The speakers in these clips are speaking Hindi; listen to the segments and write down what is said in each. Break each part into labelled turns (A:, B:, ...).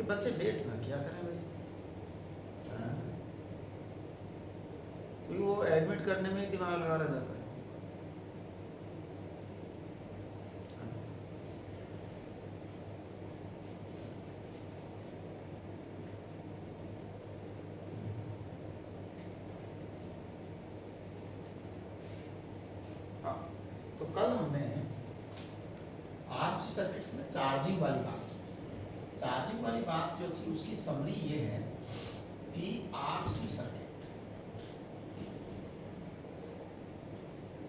A: बच्चे लेट ना किया करें भाई, हाँ? क्योंकि वो एडमिट करने में ही दिमाग लगा रह जाता है। हाँ, तो कल हमने आरसी सर्किट्स में चार्जिंग वाली बात की। चार्जिंग वाली बात जो थी उसकी समरी ये है कि आरसी सर्किट,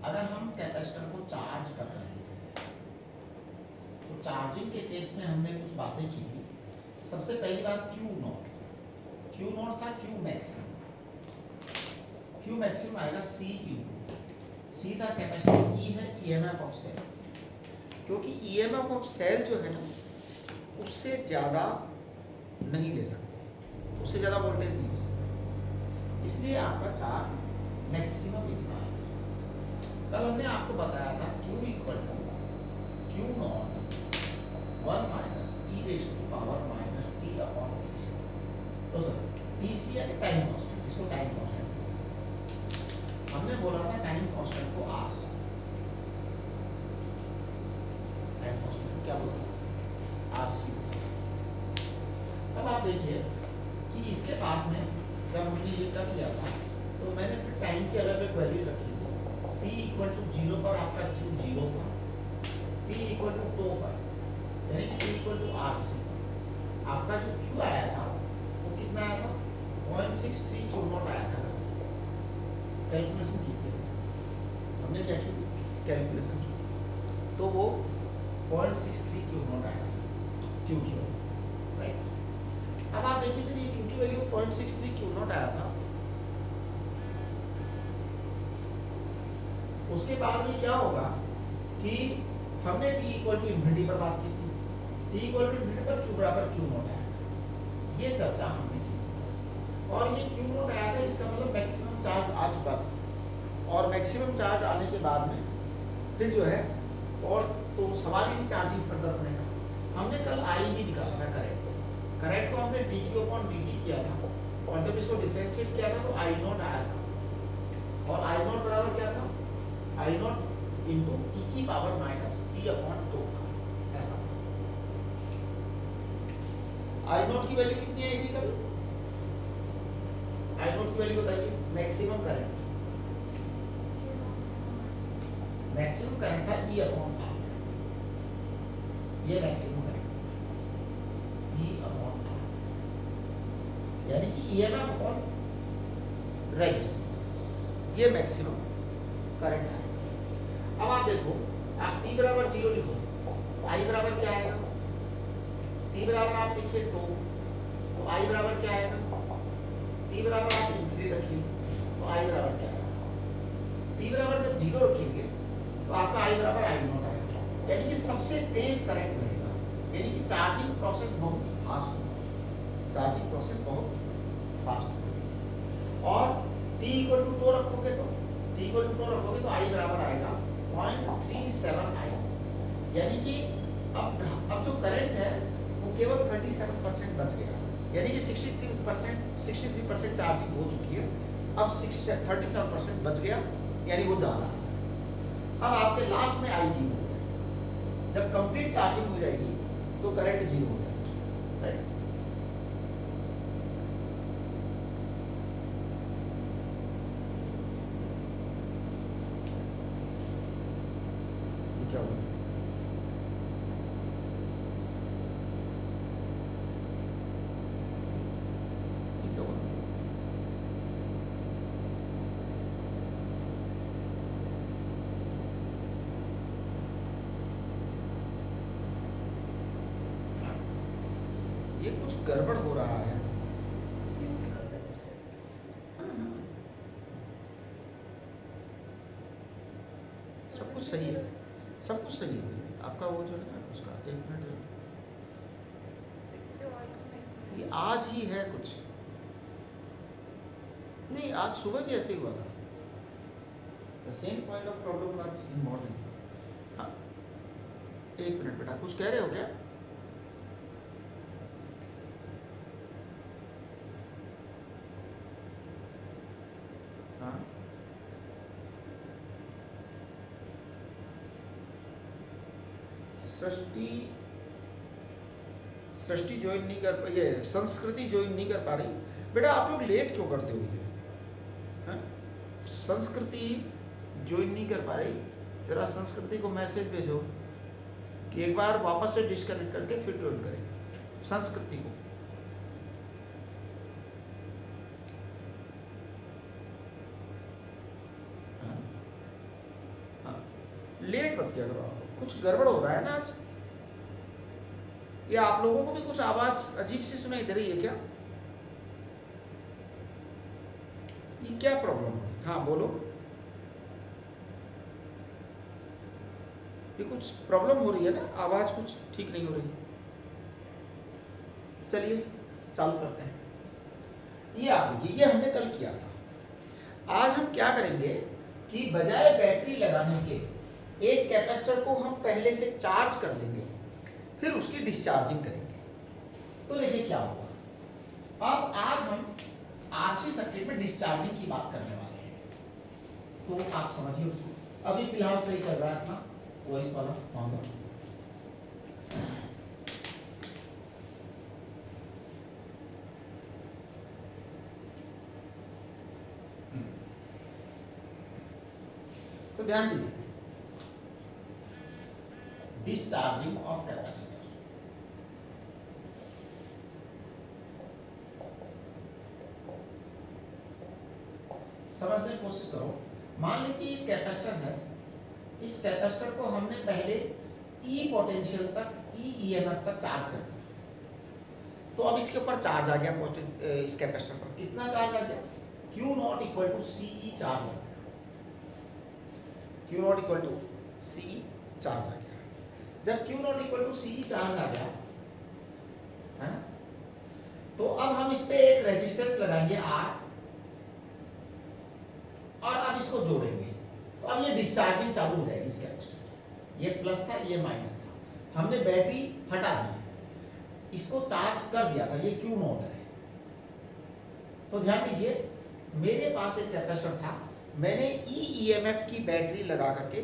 A: अगर हम कैपेसिटर को चार्ज कर रहे हैं तो चार्जिंग के केस में हमने कुछ बातें की थी। सबसे पहली बात क्यू नॉट, क्यू नॉट था क्यू मैक्सिमम। क्यू मैक्सिमम आएगा सी क्यू, सी था कैपेसिटेंस, ई है ईएमएफ ऑफ सेल। क्योंकि ईएमएफ ऑफ सेल जो है ना उससे ज़्यादा नहीं ले सकते, उससे ज़्यादा वोल्टेज नहीं हो सकता, इसलिए आपका चार्ज मैक्सिमम इतना है। कल हमने आपको बताया था Q equal to Q not 1 minus E raise to power minus T upon T C. तो सर टी सी यानी टाइम कांस्टेंट, इसको टाइम कांस्टेंट हमने बोला था, टाइम कांस्टेंट को आर से, टाइम कांस्टेंट क्या बोला आर सी। अब आप देखिए कि इसके बाद में जब हमने ये कर लिया था तो मैंने फिर टाइम की अलग अलग वैल्यू रखी थी। t इक्वल टू 0 पर आपका q 0 था, t इक्वल टू 2 पर यानी कि t equal to R C आपका जो q आया था वो कितना आया था 0.63 क्यू नॉट आया था। कैलकुलेशन की थी हमने, क्या की थी कैलकुलेशन की, तो वो 0.63 क्यू नॉट आया क्यू की, राइट। अब आप देखिए जब ये क्यू की वैल्यू 0.63 क्यू नॉट आया था, उसके बाद में क्या होगा कि हमने t इक्वल टू इन्फिनिटी पर बात की थी, t इक्वल टू इन्फिनिटी पर q बराबर क्यू नॉट आया था, ये चर्चा हमने की थी। और ये क्यू नॉट आया था, इसका मतलब मैक्सिमम चार्ज आ चुका था, और मैक्सिमम चार्ज आने के बाद में फिर जो है और तो सवाल ही चार्जिंग फर्दर होने का। हमने कल आई भी निकाला था करंट को हमने D Q upon D T किया था, और जब इसको डिफरेंशिएट किया था तो आई नॉट आया था, और आई नॉट बराबर क्या था आई नॉट इंटू ई की पावर माइनस टी अपॉन 2 था, ऐसा। आई नॉट की वैल्यू कितनी है इसी कल, आई नॉट की वैल्यू बताइए, मैक्सिमम करंट, मैक्सिमम करंट था ई अपॉन आर, ये maximum current E upon R, यानी कि ईएमएफ अपॉन रेजिस्टेंस, ये मैक्सिमम करंट है। अब आप देखो, आप t बराबर 0 लिखो, i बराबर क्या आएगा, t बराबर आप लिखिए 2, तो i बराबर क्या आएगा, t बराबर आप इन्फिनिटी रखिए तो i बराबर क्या आएगा, t बराबर जब 0 रखेंगे तो आपका i बराबर i नॉट आएगा, यानी कि सबसे तेज करंट रहेगा, यानी कि चार्जिंग प्रोसेस बहुत फास्ट होगा, चार्जिंग प्रोसेस बहुत फास्ट होगा। और t इक्वल टू 2 रखोगे तो t इक्वल टू 2 रखोगे तो i बराबर आएगा 0.37 i, यानी कि अब जो करंट है वो केवल 37% बच गया, यानी कि 63% चार्जिंग हो चुकी है, अब 37% बच गया, यानी वो जा रहा है। अब आपके लास्ट में आई जीरो हो गया, जब कंप्लीट चार्जिंग हो जाएगी तो करंट जीरो हो जाएगा, राइट। क्या हुआ, ये कुछ गड़बड़ हो रहा है। सब कुछ सही है, सब कुछ सही है, आपका वो जो है ना उसका 1 मिनट, ये आज ही है कुछ नहीं, आज सुबह भी ऐसे ही हुआ था, the same point of problem was in morning. हाँ 1 मिनट बेटा, कुछ कह रहे हो क्या, सृष्टि सृष्टि ज्वाइन नहीं कर पा, ये संस्कृति ज्वाइन नहीं कर पा रही। बेटा आप लोग लेट क्यों करते हो ये, हैं? संस्कृति ज्वाइन नहीं कर पा रही, जरा संस्कृति को मैसेज भेजो कि एक बार वापस से डिस्कनेक्ट करके फिर ज्वाइन करें संस्कृति को। लेट मत किया करो आप लोग, कुछ गड़बड़ हो रहा है ना आज। ये आप लोगों को भी कुछ आवाज अजीब सी सुनाई दे रही है क्या? ये क्या प्रॉब्लम है? हाँ बोलो, ये कुछ प्रॉब्लम हो रही है ना, आवाज कुछ ठीक नहीं हो रही। चलिए चालू करते हैं। ये आप देखिए, ये हमने कल किया था। आज हम क्या करेंगे कि बजाय बैटरी लगाने के एक कैपेसिटर को हम पहले से चार्ज कर लेंगे, फिर उसकी डिस्चार्जिंग करेंगे। तो देखिए क्या होगा। अब आज हम आरसी सर्किट में डिस्चार्जिंग की बात करने वाले हैं, तो आप समझिए उसको। अभी फिलहाल सही कर रहा है अपना वॉइस वाला मामला। तो ध्यान दीजिए, डिस्चार्जिंग ऑफ कैपेसिटर। समझने की कोशिश करो। मान लीजिए एक कैपेसिटर है, इस कैपेसिटर को हमने पहले ई पोटेंशियल तक, ई ईएमएफ तक चार्ज कर दिया। तो अब इसके ऊपर चार्ज आ गया, इस कैपेसिटर पर कितना चार्ज आ गया? Q not equal to CE charge आ गया। Q not equal to CE charge आ गया। जब Q not equal to CE charge आ गया है ना, तो अब हम इस पे एक रेजिस्टेंस लगाएंगे R, और अब इसको जोड़ेंगे। तो अब ये डिस्चार्जिंग चालू हो जाएगी इस कैपेसिटर। ये प्लस था, ये माइनस था, हमने बैटरी हटा दी, इसको चार्ज कर दिया था, ये Q नॉट है। तो ध्यान दीजिए, मेरे पास एक कैपेसिटर था, मैंने ईएमएफ की बैटरी लगा करके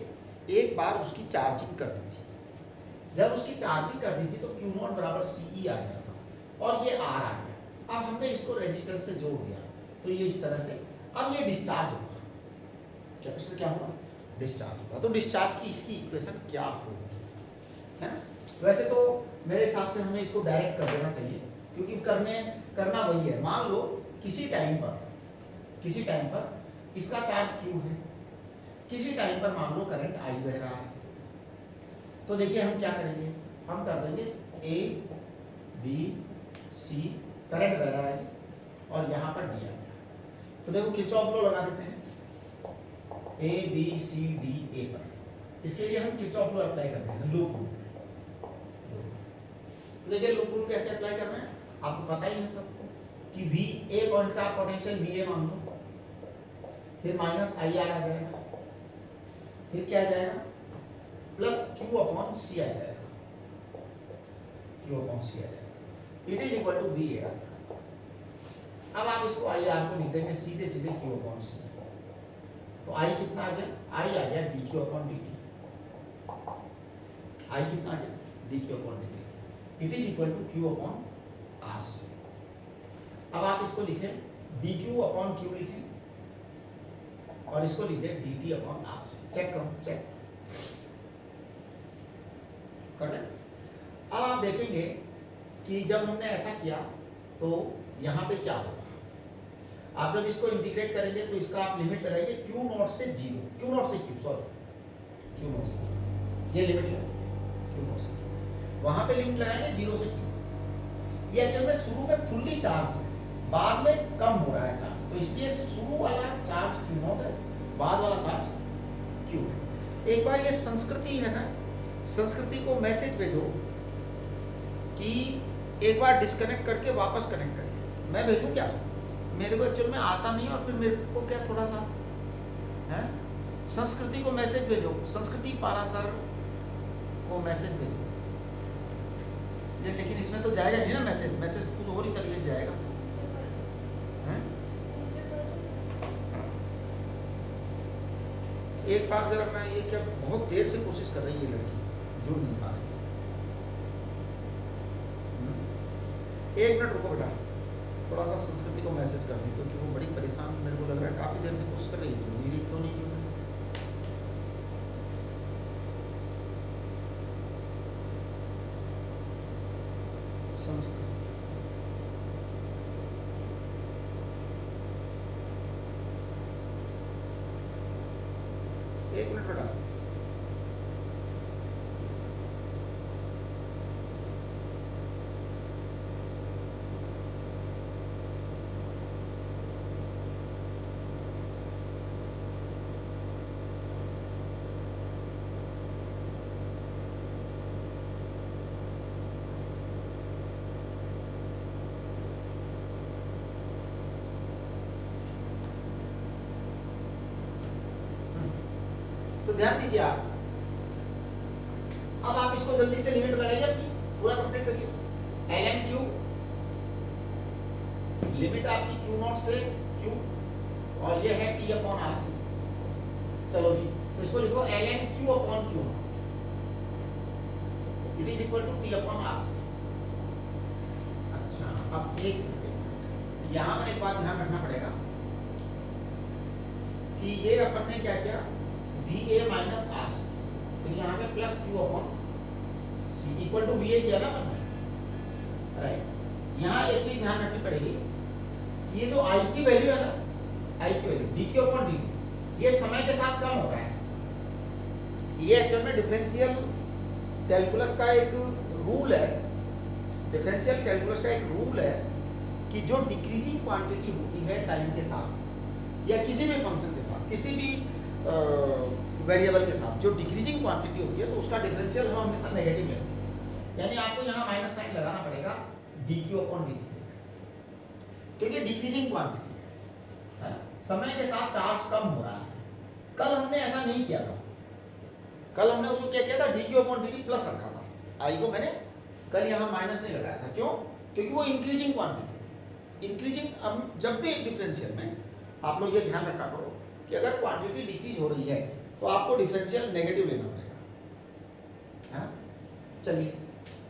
A: एक बार उसकी चार्जिंग कर दी थी। जब उसकी चार्जिंग कर दी थी तो Q नॉट बराबर CE आ गया था, और ये R आ गया। अब हमने इसको रेजिस्टेंस से जोड़ दिया, तो ये इस तरह से अब ये डिस्चार्ज होगा। कैपेसिटर क्या होगा? डिस्चार्ज होगा। तो डिस्चार्ज की इसकी इक्वेशन क्या होगी, है ना? वैसे तो मेरे हिसाब से हमें इसको डायरेक्ट कर देना चाहिए, क्योंकि करना वही है। मान लो किसी टाइम पर इसका चार्ज Q है, किसी टाइम पर मान लो करंट I बह रहा है। तो देखिए हम क्या करेंगे, हम कर देंगे A B C, करंट बह रहा है और यहाँ पर D आ गया। तो देखो किरचॉफ लॉ लगा देते हैं A B C D A पर। इसके लिए हम किरचॉफ लॉ अप्लाई करते हैं, लूप रूल। तो देखिए लूप रूल कैसे अप्लाई कर रहे हैं, आपको पता ही है सबको कि V A पॉइंट का पोटेंशियल VA मान लो, फिर माइनस IR आ जाएगा, फिर क्या आ जाएगा? प्लस Q अपॉन C आ जाएगा, Q अपॉन C आ जाएगा। It is equal to VAR। अब आप इसको IR को लिख देंगे सीधे सीधे Q अपॉन C। तो I कितना आ गया? I आ गया dQ अपॉन dt। I कितना आ गया? dQ upon dt। It is equal to Q upon RC। अब आप इसको लिखें dQ अपॉन Q लिखें, और इसको लिख दें dt अपॉन RC। चेक करो, चेक कर रहे हैं। अब आप देखेंगे कि जब हमने ऐसा किया तो यहाँ पे क्या होगा। आप जब इसको इंटीग्रेट करेंगे तो इसका आप लिमिट लगाइए Q नॉट से 0, Q नॉट से Q, सॉरी Q नॉट से, ये लिमिट लगाइए Q नॉट से, वहाँ पे लिमिट लगाएंगे 0 से Q। ये एक्चुअल में शुरू में फुल्ली चार्ज है, बाद में कम हो रहा है चार्ज, तो इसलिए शुरू वाला चार्ज Q नॉट है, बाद वाला चार्ज Q है। एक बार ये संस्कृति है ना, संस्कृति को मैसेज भेजो कि एक बार डिस्कनेक्ट करके वापस कनेक्ट करें। मैं भेजूँ क्या? मेरे को एक्चुअल में आता नहीं, और फिर मेरे को क्या थोड़ा सा है, संस्कृति को मैसेज भेजो, संस्कृति पारासर को मैसेज भेजो। लेकिन इसमें तो जाएगा नहीं ना मैसेज, मैसेज कुछ और ही तरीके से जाएगा। एक बार जरा मैं ये क्या बहुत देर से कोशिश कर रही है लड़की, जुड़ नहीं पा रही है। एक मिनट रुको बेटा, थोड़ा सा संस्कृति को मैसेज कर दी, क्योंकि वो बड़ी परेशान मेरे को लग रहा है, काफ़ी देर से कोशिश कर रही है, जुड़ रही क्यों नहीं जुड़ रही। संस्कृति एक मिनट बेटा, तो ध्यान दीजिए आप, अब आप इसको जल्दी से लिमिट लगाइए अपनी, पूरा कंप्लीट करिए। एल एन क्यू, लिमिट आपकी क्यू नॉट से क्यू, और ये है टी अपॉन आर सी। चलो जी, तो इसको लिखो L N Q upon Q not, it is equal to T upon R C. अच्छा, अब एक यहां पर एक बात ध्यान रखना पड़ेगा कि ये अपन ने क्या किया, V A minus R C, तो यहाँ पे plus Q upon C equal to V A किया ना अपन ने, राइट। यहाँ एक चीज ध्यान रखनी पड़ेगी कि ये जो आई की वैल्यू है ना, आई की value D Q upon D T, ये समय के साथ कम हो रहा है। ये एक्चुअल में डिफरेंशियल कैलकुलस का एक रूल है, डिफरेंशियल कैलकुलस का एक रूल है कि जो डिक्रीजिंग क्वांटिटी होती है टाइम के साथ या किसी भी फंक्शन के साथ, किसी भी वेरिएबल के साथ जो डिक्रीजिंग क्वांटिटी होती है, तो उसका डिफरेंशियल हम हमेशा नेगेटिव लेते हैं। यानी आपको यहाँ माइनस साइन लगाना पड़ेगा D Q upon D T, क्योंकि डिक्रीजिंग क्वांटिटी है ना, समय के साथ चार्ज कम हो रहा है। कल हमने ऐसा नहीं किया था, कल हमने उसको क्या किया था, D Q upon D T plus रखा था, आई को मैंने कल यहाँ माइनस नहीं लगाया था। क्यों? क्योंकि वो इंक्रीजिंग क्वांटिटी, इंक्रीजिंग। अब जब भी डिफरेंशियल में आप लोग ये ध्यान रखा करो कि अगर क्वांटिटी डिक्रीज हो रही है तो आपको डिफरेंशियल नेगेटिव लेना पड़ेगा, है ना। चलिए,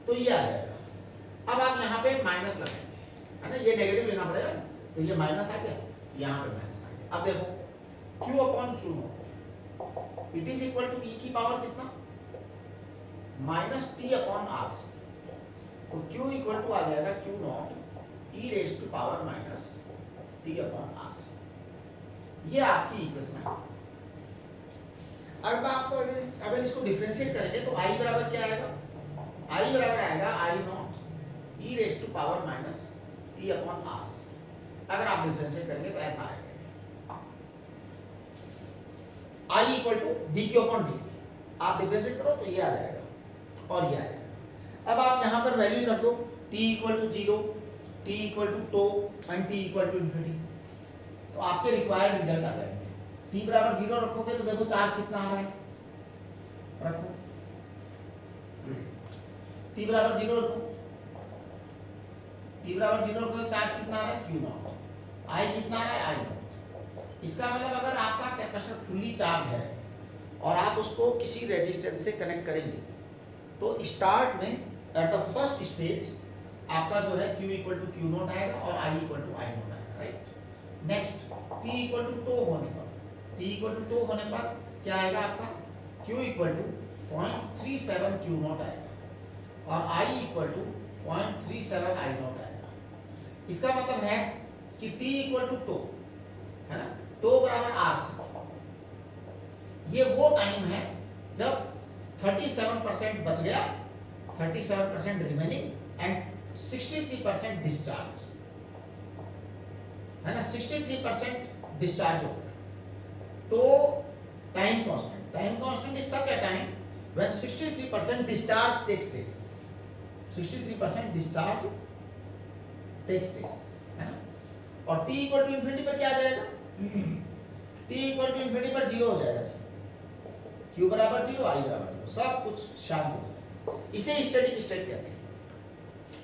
A: तो ये आ जाएगा। अब आप यहाँ पे माइनस लगाएंगे, है ना, ये नेगेटिव लेना पड़ेगा, तो ये माइनस आ गया, यहाँ पे माइनस आ गया। अब देखो Q upon Q not it is equal to E की पावर कितना, minus T upon R C. तो Q इक्वल टू आ जाएगा Q not E raise to power minus T upon R C. ये आपकी इक्वेशन है। अब आप अगर इसको डिफरेंशिएट करेंगे तो I बराबर क्या आएगा, I बराबर आएगा I not E raise to power minus T upon R C. अगर आप डिफरेंशिएट करेंगे तो ऐसा आएगा, I equal to D Q upon D T. आप डिफरेंशिएट करो तो ये आ जाएगा और ये आ जाएगा। अब आप यहाँ पर वैल्यू रख लो, t equal to 0, t equal to tau and t equal to infinity. तो आपके रिक्वायर्ड रिजल्ट आ जाएंगे। t बराबर 0 रखोगे तो देखो चार्ज कितना आ रहा है, रखो t बराबर 0 रखो, t बराबर 0 रखो, चार्ज कितना आ रहा है, q नॉट। I कितना आ रहा है, I नॉट। इसका मतलब अगर आपका कैपेसिटर फुल्ली चार्ज है और आप उसको किसी रेजिस्टेंस से कनेक्ट करेंगे तो स्टार्ट में एट द फर्स्ट स्टेज आपका जो है Q equal to Q not आएगा और I equal to I not आएगा, right. Next T equal to tau होने पर, T इक्वल टू टो होने पर क्या आएगा आपका, Q equal to 0.37 Q not आएगा और I equal to 0.37 I not आएगा। इसका मतलब है कि T इक्वल टू टो, है ना, टो बराबर R से, ये वो टाइम है जब 37% बच गया, 37% रिमेनिंग एंड 63% डिस्चार्ज, है ना, 63% डिस्चार्ज हो गया। तो time constant is such a time when 63% discharge takes place, 63% discharge takes place, है ना। और t इक्वल टू इन्फिनिटी पर क्या आ जाएगा, t इक्वल टू इन्फिनिटी पर 0 हो जाएगा, Q बराबर 0, I बराबर 0, सब कुछ शांत हो जाएगा। इसे स्टैटिक स्टेट कहते हैं,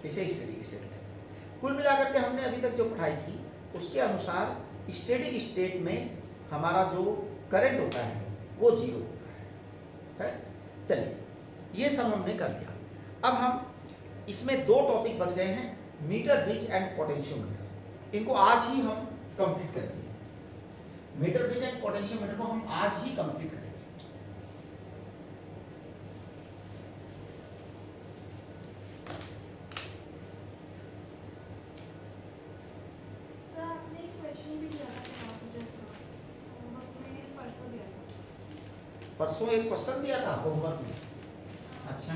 A: इसे स्टैटिक स्टेट कहते हैं। कुल मिलाकर के हमने अभी तक जो पढ़ाई की उसके अनुसार स्टैटिक स्टेट में हमारा जो करंट होता है वो 0 होता है। चलिए, ये सब हमने कर लिया। अब हम इसमें 2 टॉपिक बच गए हैं, मीटर ब्रिज एंड पोटेंशियोमीटर, इनको आज ही हम कंप्लीट करेंगे। मीटर ब्रिज एंड पोटेंशियोमीटर को हम आज ही कंप्लीट करेंगे।
B: सर आपने एक क्वेश्चन भी दिया था कैपेसिटर्स का, होमवर्क में परसों दिया था।
A: परसों एक क्वेश्चन दिया था होमवर्क में। अच्छा,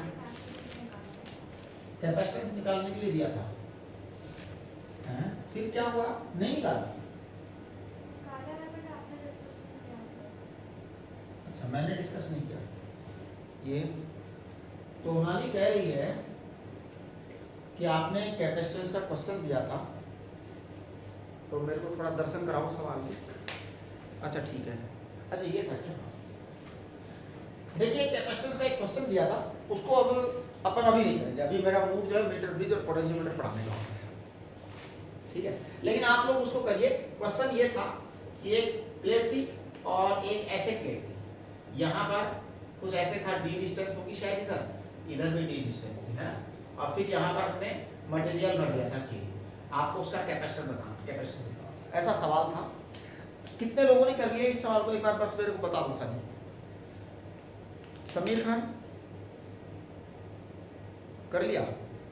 A: कैपेसिटेंस निकालने के लिए दिया था। हैं? फिर क्या हुआ? नहीं निकाला। अच्छा, मैंने डिस्कस नहीं किया ये। तो मोनाली कह रही है कि आपने कैपेसिटेंस का क्वेश्चन दिया था, तो मेरे को थोड़ा दर्शन कराओ सवाल के। अच्छा ठीक है। अच्छा ये था क्या? देखिए कैपेसिटेंस का एक क्वेश्चन दिया था, उसको अब अपन अभी नहीं करेंगे। अभी मेरा मूड जो है मीटर ब्रिज और पोटेंशियोमीटर पढ़ाने का है, ठीक है। लेकिन आप लोग उसको करिए। क्वेश्चन ये था कि एक प्लेट थी और एक ऐसे प्लेट थी, यहाँ पर कुछ ऐसे था, डी डिस्टेंस होगी शायद, इधर भी डी डिस्टेंस थी, है ना। और फिर यहाँ पर हमने मटेरियल भर दिया था कि आपको उसका कैपेसिटर बताना, कैपेसिटर बताना, ऐसा सवाल था। कितने लोगों ने कर लिया इस सवाल को? एक बार बस मेरे को बता दो खाली। समीर खान कर लिया?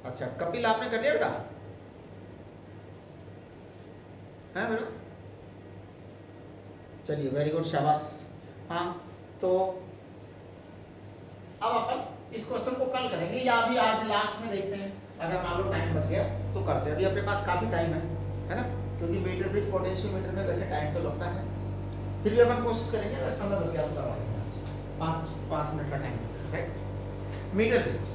A: अच्छा, कपिल आपने कर लिया बेटा? है बेटा? चलिए वेरी गुड, शाबाश। हाँ, तो अब अपन इस क्वेश्चन को कल करेंगे या अभी आज लास्ट में देखते हैं। अगर मान लो टाइम बच गया तो करते हैं। अभी अपने पास काफी टाइम है ना, क्योंकि मीटर ब्रिज पोटेंशियोमीटर में वैसे टाइम तो लगता है, फिर भी अपन कोशिश करेंगे। अगर समय बच गया तो करवा लेंगे। 5 मिनट का टाइम, राइट। मीटर ब्रिज,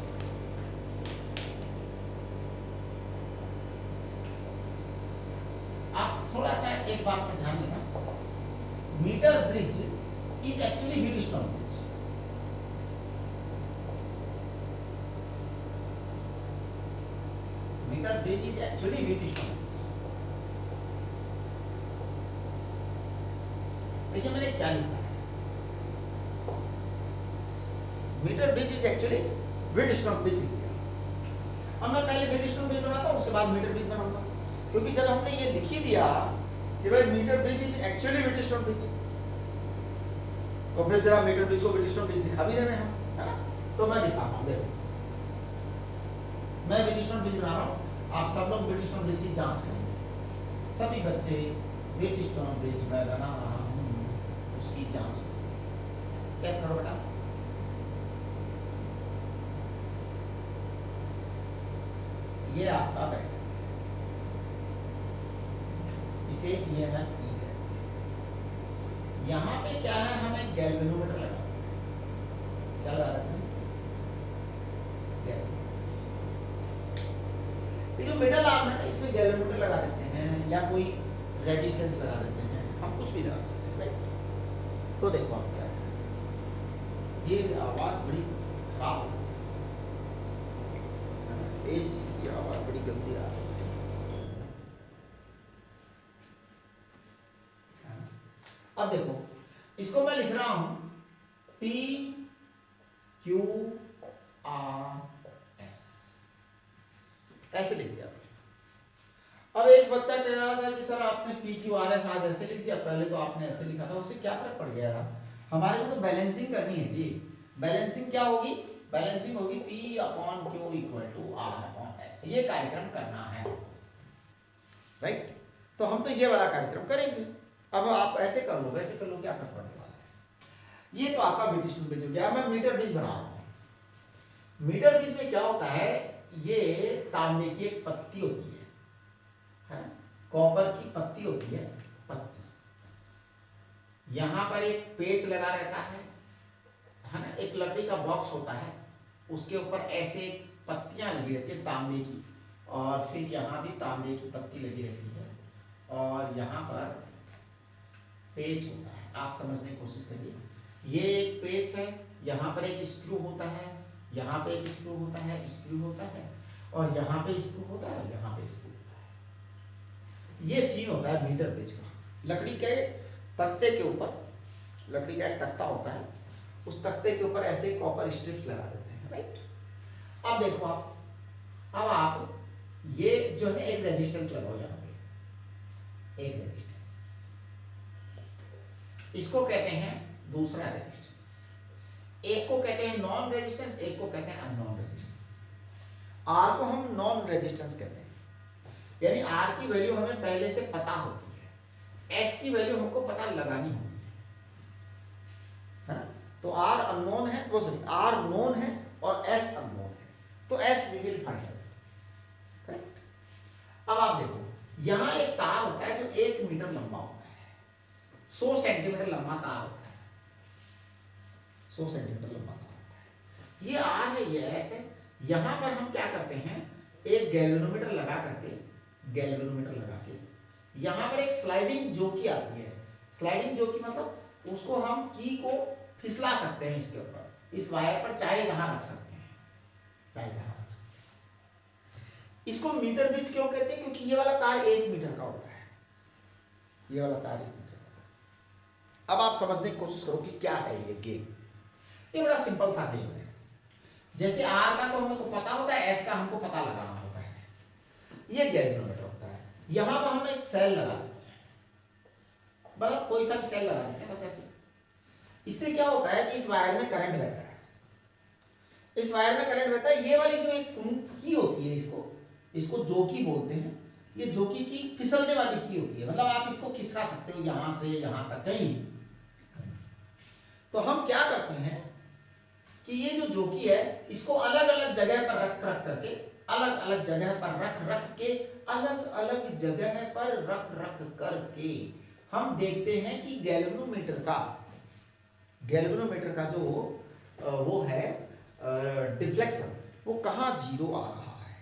A: आप थोड़ा सा एक बात पर ध्यान देना। Metre bridge is actually Wheatstone bridge. Metre bridge is actually Wheatstone bridge. देखिए मैंने क्या लिखा है। Metre bridge is actually Wheatstone bridge लिख दिया। अब मैं पहले व्हीटस्टोन ब्रिज बनाता हूँ, उसके बाद मीटर ब्रिज बनाऊंगा, क्योंकि जब हमने ये लिख ही दिया कि भाई metre bridge is actually Wheatstone bridge, तो फिर जरा मीटर ब्रिज को व्हीटस्टोन ब्रिज दिखा भी देना हम, है ना। तो मैं दिखाता हूँ, देखो मैं व्हीटस्टोन ब्रिज बना रहा हूँ, आप सब लोग व्हीटस्टोन ब्रिज की जांच करेंगे। सभी बच्चे व्हीटस्टोन ब्रिज मैं बना रहा हूँ, उसकी जांच करेंगे। चेक करो बेटा। ये आपका बैठ, इसे ईएमएफ ई है। यहाँ पे क्या है, हम एक गैल्वेनोमीटर लगा, क्या लगा रहे हैं? जो मेटल आर्म है ना, इसमें गैल्वेनोमीटर लगा देते हैं या कोई रेजिस्टेंस लगा देते हैं, हम कुछ भी लगा देते हैं, राइट। तो देखो आप क्या है, ये आवाज बड़ी खराब है, की आवाज बड़ी गंदी आ रही है। अब देखो इसको मैं लिख रहा हूं P Q R S, ऐसे लिख दिया। अब एक बच्चा कह रहा था कि सर आपने P Q R S आज ऐसे लिख दिया, पहले तो आपने ऐसे लिखा था, उससे क्या फर्क पड़ गया? हमारे को तो बैलेंसिंग करनी है जी। बैलेंसिंग क्या होगी? बैलेंसिंग होगी P upon Q equal to R upon S। ये कार्यक्रम करना है, राइट। तो हम तो ये वाला कार्यक्रम करेंगे। अब आप ऐसे कर लो, वैसे कर लो, क्या फर्क पड़ने वाला है। ये तो आपका व्हीटस्टोन ब्रिज हो गया। मैं मीटर ब्रिज बना रहा हूं। मीटर ब्रिज में क्या होता है, ये तांबे की एक पत्ती होती है, कॉपर की पत्ती होती है, पत्ती। यहां पर एक पेच लगा रहता है ना, एक लकड़ी का बॉक्स होता है, उसके ऊपर ऐसे पत्तियां लगी रहती है तांबे की, और फिर यहाँ भी तांबे की पत्ती लगी रहती है, और यहाँ पर पेच होता है। आप समझने की कोशिश करिए। ये एक पेच है, यहाँ पर एक स्क्रू होता है, यहाँ पे एक स्क्रू होता है, स्क्रू होता है, और यहाँ पे स्क्रू होता है, यहाँ पे स्क्रू होता है। ये सीन होता है मीटर ब्रिज का। लकड़ी के तख्ते के ऊपर, लकड़ी का एक तख्ता होता है, उस तख्ते के ऊपर ऐसे कॉपर स्ट्रिप्स लगा देते हैं, राइट। अब देखो आप, अब आप ये जो है एक रेजिस्टेंस लगाओ यहाँ पे, एक रेजिस्टेंस, इसको कहते हैं दूसरा रेजिस्टेंस, एक को कहते हैं नॉन रेजिस्टेंस, एक को कहते हैं अननोन रेजिस्टेंस। आर को हम नॉन रेजिस्टेंस कहते हैं, यानी आर की वैल्यू हमें पहले से पता होती है, एस की वैल्यू हमको पता लगानी होती है ना। तो आर अननोन है, वो सॉरी आर नोन है और एस अननोन है, तो S V will find out, correct. अब आप देखो यहां एक तार होता है जो 1 मीटर लंबा होता है, 100 सेंटीमीटर लंबा तार होता है, 100 सेंटीमीटर लंबा तार होता है, ये आर है, ये एस है। यहां पर हम क्या करते हैं, एक गैल्वेनोमीटर लगा करके, गैल्वेनोमीटर लगा के यहां पर एक स्लाइडिंग जोकी आती है, स्लाइडिंग जोकी मतलब उसको हम की को फिसला सकते हैं इसके ऊपर, इस वायर पर चाहे जहां रख सकते हैं, चाहे जहां रख सकते हैं। इसको मीटर ब्रिज क्यों कहते हैं, क्योंकि ये वाला तार 1 मीटर का होता है, ये वाला तार 1 मीटर का होता है। अब आप समझने की कोशिश करो कि क्या है ये गेम। ये बड़ा सिंपल सा गेम है, जैसे आर का तो हमको पता होता है, एस का हमको पता लगाना होता है, ये गैल्वेनोमीटर होता है। यहां पर हम एक सेल लगा देते हैं, मतलब कोई सा भी सेल लगा देते हैं बस ऐसे। इससे क्या होता है कि इस वायर में करंट बहता है, इस वायर में करंट बहता है, ये वाली जो एक की होती है, इसको जोकी बोलते हैं, ये जोकी की फिसलने वाली की होती है, मतलब आप इसको खिसका सकते हो यहां से यहां तक कहीं। तो हम क्या करते हैं कि ये जो जोकी है इसको अलग अलग जगह पर रख रख करके, अलग अलग जगह पर रख रख के, अलग अलग जगह पर रख रख करके हम देखते हैं कि गैल्वेनोमीटर का जो वो है डिफ्लेक्शन, वो कहाँ जीरो आ रहा है,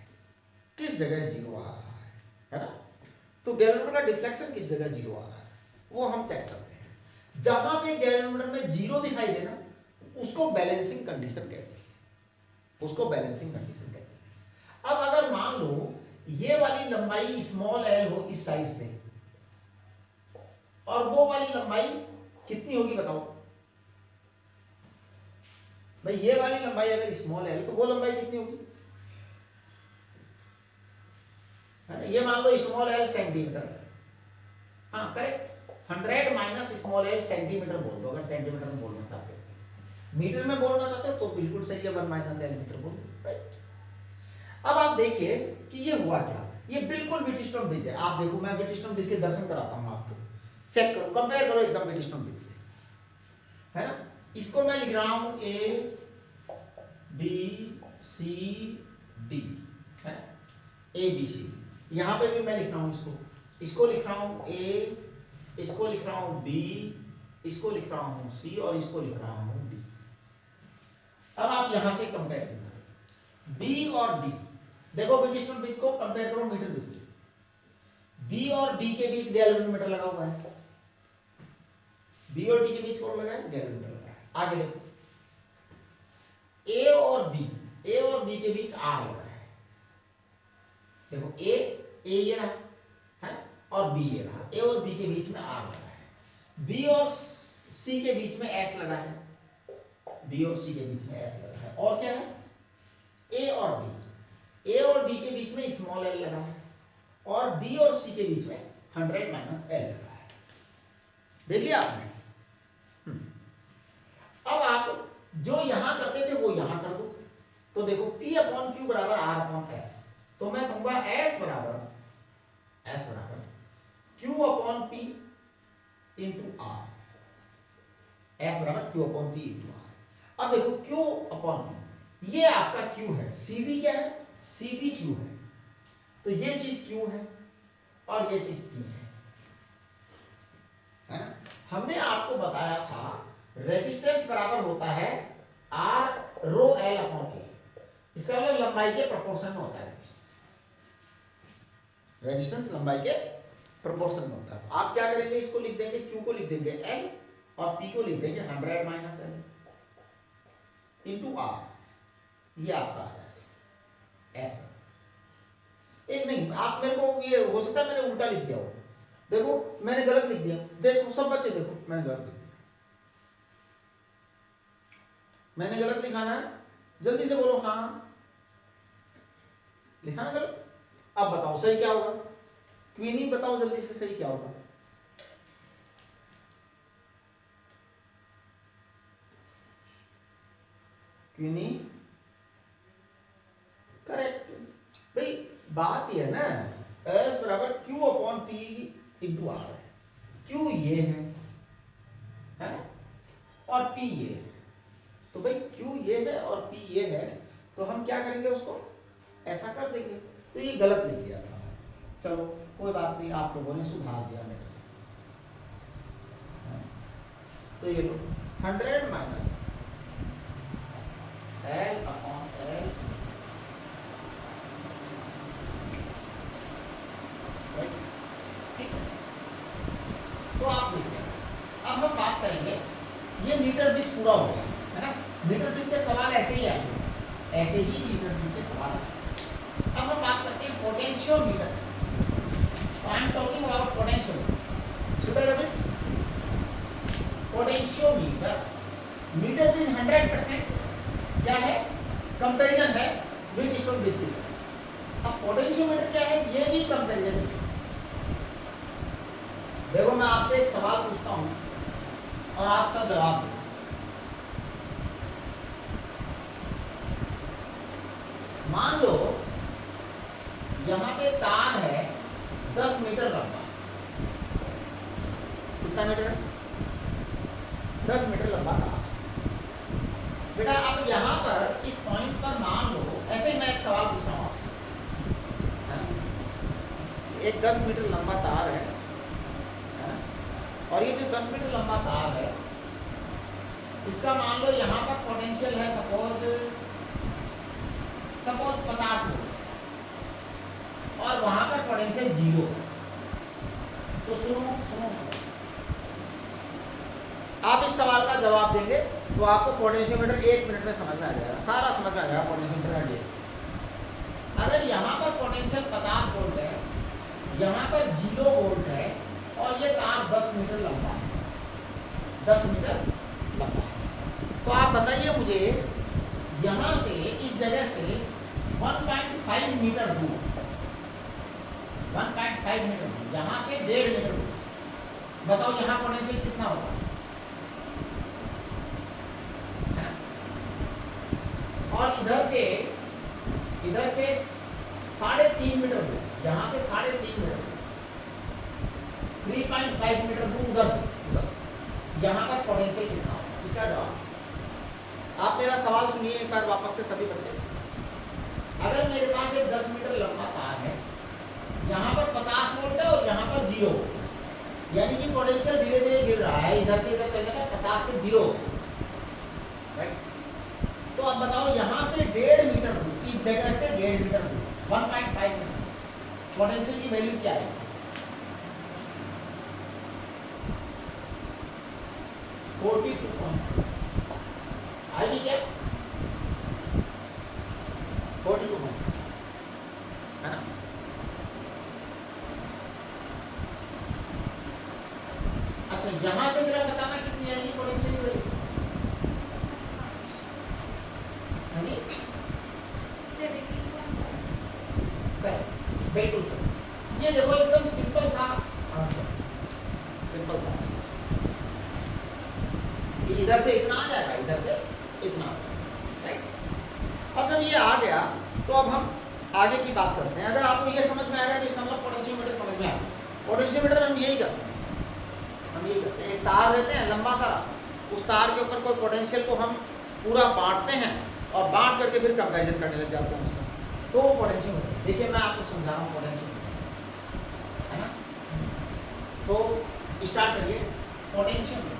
A: किस जगह जीरो आ रहा है ना। तो गैल्वेनोमीटर का डिफ्लेक्शन किस जगह जीरो आ रहा है वो हम चेक करते हैं। जहां पे गैल्वेनोमीटर में जीरो दिखाई देना उसको बैलेंसिंग कंडीशन कहते हैं, उसको बैलेंसिंग कंडीशन कहते हैं। अब अगर मान लो ये वाली लंबाई स्मॉल एल हो इस साइड से, और वो वाली लंबाई कितनी होगी बताओ भाई, ये वाली लंबाई अगर स्मॉल एल तो वो लंबाई कितनी होगी, है ना। ये मान लो स्मॉल एल सेंटीमीटर है, हाँ correct, 100 minus small L centimetre बोल दो, अगर सेंटीमीटर में बोलना चाहते हो। मीटर में बोलना चाहते हो तो बिल्कुल सही है, 1 माइनस एल मीटर बोल दो, राइट। अब आप देखिए कि ये हुआ क्या, ये बिल्कुल व्हीटस्टोन ब्रिज है। आप देखो मैं व्हीटस्टोन ब्रिज के दर्शन कराता हूँ आपको, चेक करो, कंपेयर करो एकदम व्हीटस्टोन ब्रिज से, है ना। इसको मैं लिख रहा हूं ए बी सी डी, है ए बी सी, यहां पे भी मैं लिख रहा हूं इसको लिख रहा हूं ए, इसको लिख रहा हूं बी, इसको लिख रहा हूं सी और इसको लिख रहा हूं डी। अब आप यहां से कंपेयर करो बी और डी, देखो व्हीटस्टोन ब्रिज को कंपेयर करो मीटर ब्रिज से, बी और डी के बीच गैल्वेनोमीटर लगा हुआ है, बी और डी के बीच कौन लगा है, गैल्वेनोमीटर लगा है। आगे देखो ए और बी के बीच आर लगा है, देखो ए ये रहा है और बी ये रहा, ए और बी के बीच में आर लगा है, बी और सी के बीच में एस लगा है, बी और सी के बीच में एस लगा है, और क्या है ए और डी के बीच में स्मॉल एल लगा है, और बी और सी के बीच में 100 माइनस एल लगा है। देख लिया आपने। अब आप जो यहां करते थे वो यहां कर दो, तो देखो P अपॉन Q बराबर R अपॉन S, तो मैं कहूंगा S बराबर Q upon P into R, S बराबर Q upon P into R। अब देखो Q अपॉन P, ये आपका Q है, CD क्या है, CD Q है, तो ये चीज Q है और ये चीज P है ना। हमने आपको बताया था रेजिस्टेंस बराबर होता है R रो L अपॉन K, इसका मतलब लंबाई के प्रोपोर्शन में होता है रेजिस्टेंस लंबाई के प्रोपोर्शन में होता है। आप क्या करेंगे, इसको लिख देंगे, Q को लिख देंगे L और P को लिख देंगे 100 माइनस L इंटू R, ये आपका है ऐसा। एक नहीं, आप मेरे को ये हो सकता है मैंने उल्टा लिख दिया हो, देखो मैंने गलत लिख दिया, देखो सब बच्चे देखो मैंने गलत लिख दिया, मैंने गलत लिखा ना, जल्दी से बोलो हाँ, लिखा ना गलत, अब बताओ सही क्या होगा, क्वीनी बताओ जल्दी से सही क्या होगा। क्वीनी करेक्ट। भाई बात ये है ना, एस बराबर Q upon P into R है। क्यू ये है ना, और पी ये है। तो भाई क्यू ये है और पी ये है, तो हम क्या करेंगे, उसको ऐसा कर देंगे। तो ये गलत लिख दिया था, चलो कोई बात नहीं, आप लोगों ने सुधार दिया मेरे। तो ये तो 100 माइनस एल अपॉन एल, ठीक है। तो आप देखिए, अब हम बात करेंगे, ये मीटर ब्रिज पूरा हो गया है ना। मीटर ब्रिज के सवाल ऐसे ही आते हैं, ऐसे ही मीटर ब्रिज के सवाल आते हैं। अब हम बात करते हैं potentiometer. I am talking about potentiometer. Should I repeat? Potentiometer, metre bridge 100% क्या है, कंपैरिजन है विद स्टोन ब्रिज। अब पोटेंशियोमीटर क्या है, ये भी कंपैरिजन है। देखो मैं आपसे एक सवाल पूछता हूं और आप सब जवाब दो। मान लो यहां पे तार है 10 मीटर लंबा। कितना मीटर है? 10 मीटर लंबा तार। बेटा अब यहां पर इस पॉइंट पर मान लो, ऐसे ही मैं एक सवाल पूछ रहा हूं आपसे, एक 10 मीटर लंबा तार है, और ये जो 10 मीटर लंबा तार है, इसका मान लो यहाँ पर पोटेंशियल है सपोज 50 वोल्ट, और वहां पर पोटेंशियल 0। तो सुनो, आप इस सवाल का जवाब देंगे तो आपको पोटेंशियोमीटर 1 मिनट में समझ में आ जाएगा, सारा समझ में आ जाएगा पोटेंशियोमीटर का गेम। अगर यहाँ पर पोटेंशियल 50 वोल्ट है, यहाँ पर 0 वोल्ट है, और ये तार 10 मीटर लंबा है, 10 मीटर लंबा है, तो आप बताइए मुझे यहाँ से, इस जगह से 1.5 मीटर दूर, 1.5 मीटर दूर, यहाँ से 1.5 मीटर दूर, बताओ यहाँ पोटेंशियल कितना होगा? और इधर से 3.5 मीटर दूर, यहाँ से 3.5 मीटर, 3.5 मीटर दूर उधर से यहाँ पर पोटेंशियल कितना होगा? इसका जवाब आप मेरा सवाल सुनिए एक बार वापस से सभी बच्चे। अगर मेरे पास एक 10 मीटर लंबा तार है, यहाँ पर 50 वोल्ट है और यहाँ पर 0 वोल्ट, यानी कि पोटेंशियल धीरे धीरे गिर रहा है, इधर से इधर चलने पर 50 से 0, राइट। तो अब बताओ यहाँ से 1.5 मीटर दूर, इस जगह से 1.5 मीटर दूर, 1.5 मीटर, पोटेंशियल की वैल्यू क्या है? 42 आएगी क्या? 42 है ना। अच्छा यहां से जरा बताना कितनी आएगी पोटेंशियल वैल्यू? बिल्कुल सर, ये देखो एकदम सिंपल सा आंसर, सिंपल सा आंसर। इधर से इतना आ जाएगा, इधर से इतना, राइट। अब जब ये आ गया तो अब हम आगे की बात करते हैं। अगर आपको ये समझ में आ गया तो इसका मतलब पोटेंशियोमीटर समझ में आ गया। पोटेंशियोमीटर में हम यही करते हैं, एक तार लेते हैं लंबा सारा, उस तार के ऊपर कोई पोटेंशियल को हम पूरा बांटते हैं और बांट करके फिर कंपैरिजन करने लग जाते हैं उसका, तो वो पोटेंशियोमीटर। देखिए मैं आपको समझा रहा हूँ पोटेंशियोमीटर, है ना। तो स्टार्ट करिए potentiometer.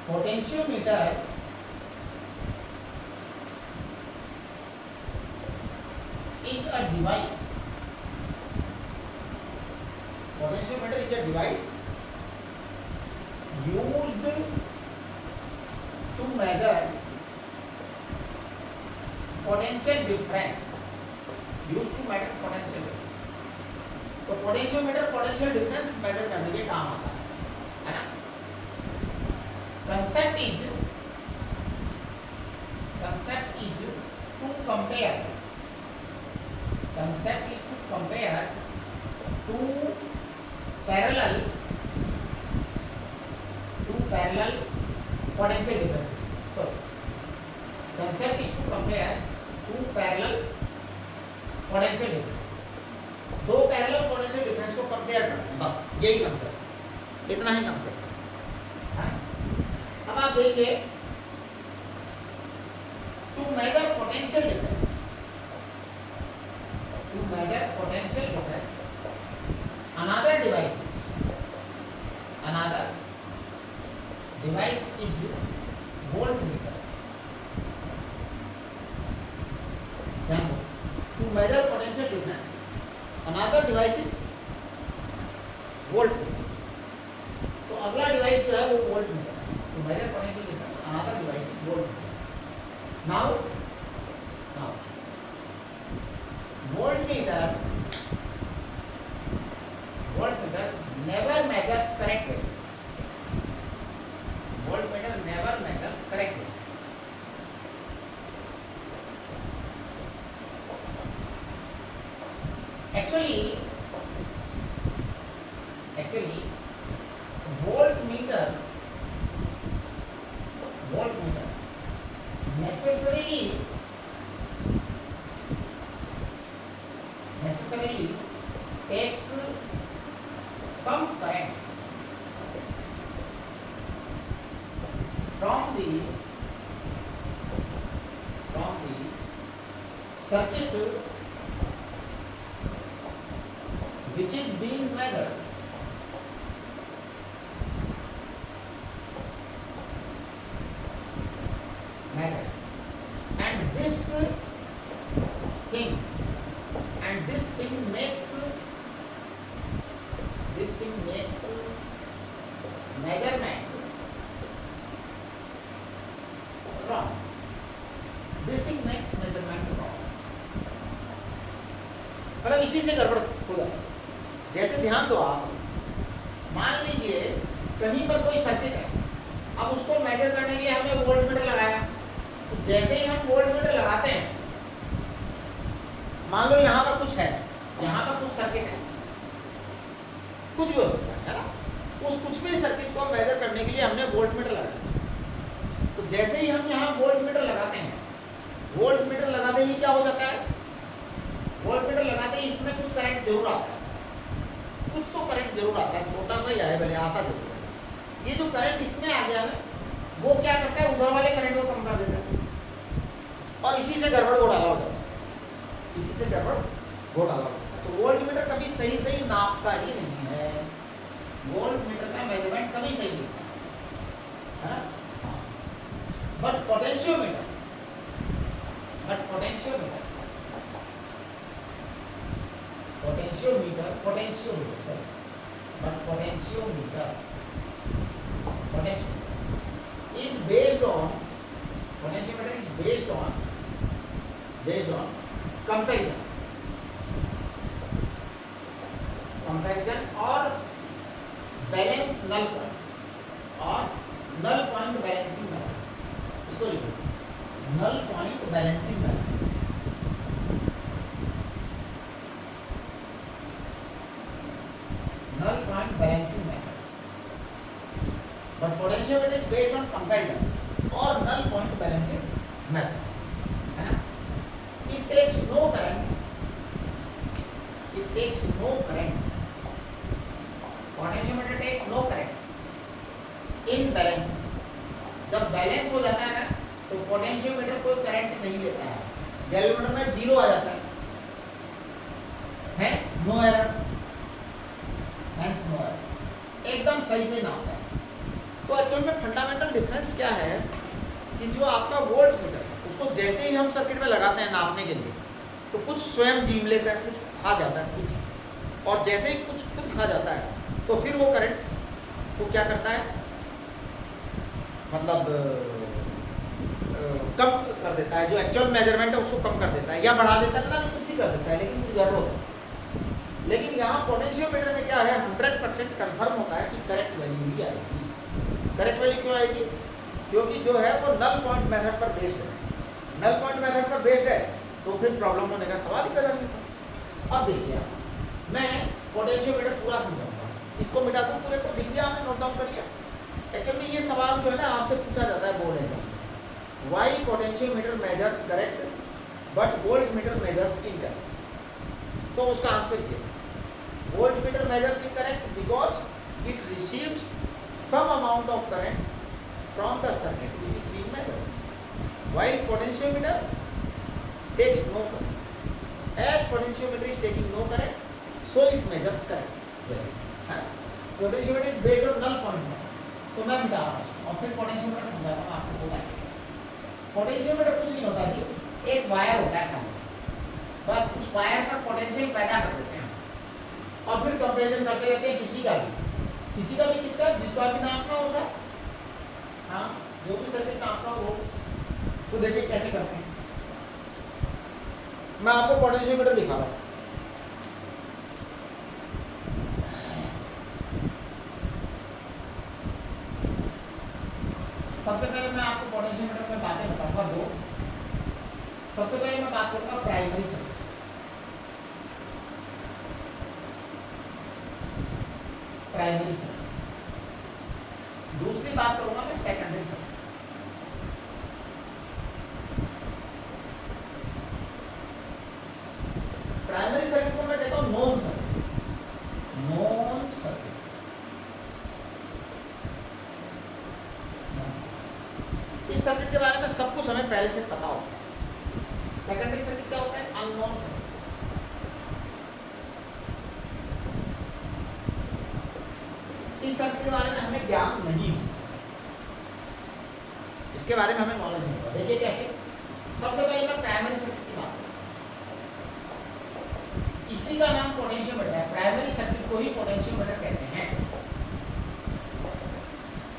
A: Potentiometer is a device. Potentiometer is a device used to measure potential difference. Used to measure potential difference. तो पोटेंशियोमीटर पोटेंशियल डिफरेंस मेजर करने के काम आता है ना। Concept is parallel potential differences. So concept is to compare two parallel potential difference. दो पैरेलल पोटेंशियल डिफरेंस को कंपेयर करना, बस यही कंसेप्ट, इतना ही कंसेप्ट है। अब आप देखिए, to measure potential difference, to measure potential difference, another device is voltmeter. ध्यान दो, to measure potential difference another device is voltmeter. तो अगला डिवाइस जो है वो वोल्टमीटर है। to measure potential difference another device is voltmeter. now voltmeter never measures correct value. Voltmeter never measures correct value. Actually voltmeter necessarily takes some current from the circuit which is being measured. And this thing makes measurement wrong. This thing makes measurement wrong. मतलब इसी से गड़बड़ हो जाता है। जैसे ध्यान दो आप, मान लीजिए कहीं पर कोई सर्किट है, अब उसको मेजर करने के लिए हमने वोल्टमीटर लगाया। तो जैसे ही हम वोल्टमीटर लगाते हैं, मान लो यहाँ पर कुछ है, यहाँ पर कुछ सर्किट है, कुछ भी हो सकता है ना, उस कुछ भी सर्किट को मेजर करने के लिए हमने वोल्टमीटर लगाया। तो जैसे ही हम यहाँ वोल्टमीटर लगाते हैं, वोल्टमीटर लगाते ही क्या हो जाता है, वोल्टमीटर लगाते ही इसमें कुछ करंट जरूर आता है, कुछ तो करंट जरूर आता है, छोटा सा ही है भले, आता जरूर है। ये जो करंट इसमें आ गया ना, वो क्या करता है, उधर वाले करंट को कम कर देता है और इसी से गड़बड़ घोटाला हो जाता है, इसी से गड़बड़ घोटाला हो जाता है। तो वोल्टमीटर कभी सही नापता ही नहीं है, वोल्टमीटर का मेजरमेंट कभी सही नहीं है ना। But potentiometer is based on comparison और balance null point balancing method. इसको लिखो, null point balancing method. null point balancing method, but potentiometer is based on comparison or null point balancing method, है ना। It takes no current, potentiometer takes no current in balancing। जब बैलेंस हो जाता है ना, तो पोटेंशियोमीटर कोई करंट नहीं लेता है, गैल्वेनोमीटर में जीरो आ जाता है, hence no error, एकदम सही से नापता है। तो एक्चुअल में फंडामेंटल डिफरेंस क्या है कि जो आपका वोल्टमीटर है, उसको जैसे ही हम सर्किट में लगाते हैं नापने के लिए, तो कुछ स्वयं जीम लेता है, कुछ खा जाता है खुद, और जैसे ही कुछ खुद खा जाता है तो फिर वो करंट को क्या करता है, मतलब कम कर देता है, जो एक्चुअल मेजरमेंट है उसको कम कर देता है या बढ़ा देता है, ना कुछ भी कर देता है, लेकिन कुछ गड़बड़ होता है। लेकिन यहाँ पोटेंशियोमीटर में क्या है, 100% कंफर्म होता है कि करेक्ट वैल्यू ही आएगी। करेक्ट वैल्यू क्यों आएगी, क्योंकि जो है वो नल पॉइंट मेथड पर बेस्ड है। नल पॉइंट मेथड पर बेस्ड है तो फिर प्रॉब्लम होने का सवाल ही पैदा नहीं होता। अब देखिए, मैं पोटेंशियोमीटर पूरा समझाऊंगा, इसको मिटा दूँ पूरे को, दिख गया, आपने नोट डाउन कर लिया। एक्चुअली ये जो है ना आपसे पूछा जाता है board exam, why potentiometer measures correct but voltmeter measures incorrect. तो उसका आंसर ये voltmeter measures incorrect because it receives some amount of current from the circuit which is being measured, while potentiometer takes no current. As potentiometer is taking no current, so it measures current. Potentiometer is based on null point. तो मैं मिटा रहा हूँ और फिर पोटेंशियोमीटर समझाता हूँ आपको होता है। पोटेंशियोमीटर कुछ नहीं होता जी, एक वायर होता है खाली, बस उस वायर पर पोटेंशियल पैदा कर देते हैं और फिर कंपेरिजन करते रहते हैं किसी का भी किसका, जिसको अभी नापना हो सर, हाँ जो भी सर्किट नापना हो तो देखिए कैसे करते हैं। मैं आपको पोटेंशियोमीटर दिखा रहा हूँ। सबसे पहले मैं आपको पोटेंशियोमीटर में बातें बताऊंगा दो। सबसे पहले मैं बात करूंगा प्राइमरी सर्किट, दूसरी बात करूंगा मैं सेकेंडरी सर्किट। प्राइमरी सर्किट को मैं कहता हूं नोन सर्किट, इस सर्किट के बारे में सब कुछ हमें पहले से पता होता है। सेकेंडरी सर्किट क्या होता है, अननोन सर्किट। इस सर्किट के बारे में हमें ज्ञान नहीं हो, इसके बारे में हमें नॉलेज नहीं होगा। देखिए कैसे, सबसे पहले मैं प्राइमरी सर्किट की बात करूं, इसी का नाम पोटेंशियोमीटर है, प्राइमरी सर्किट को ही पोटेंशियोमीटर कहते हैं।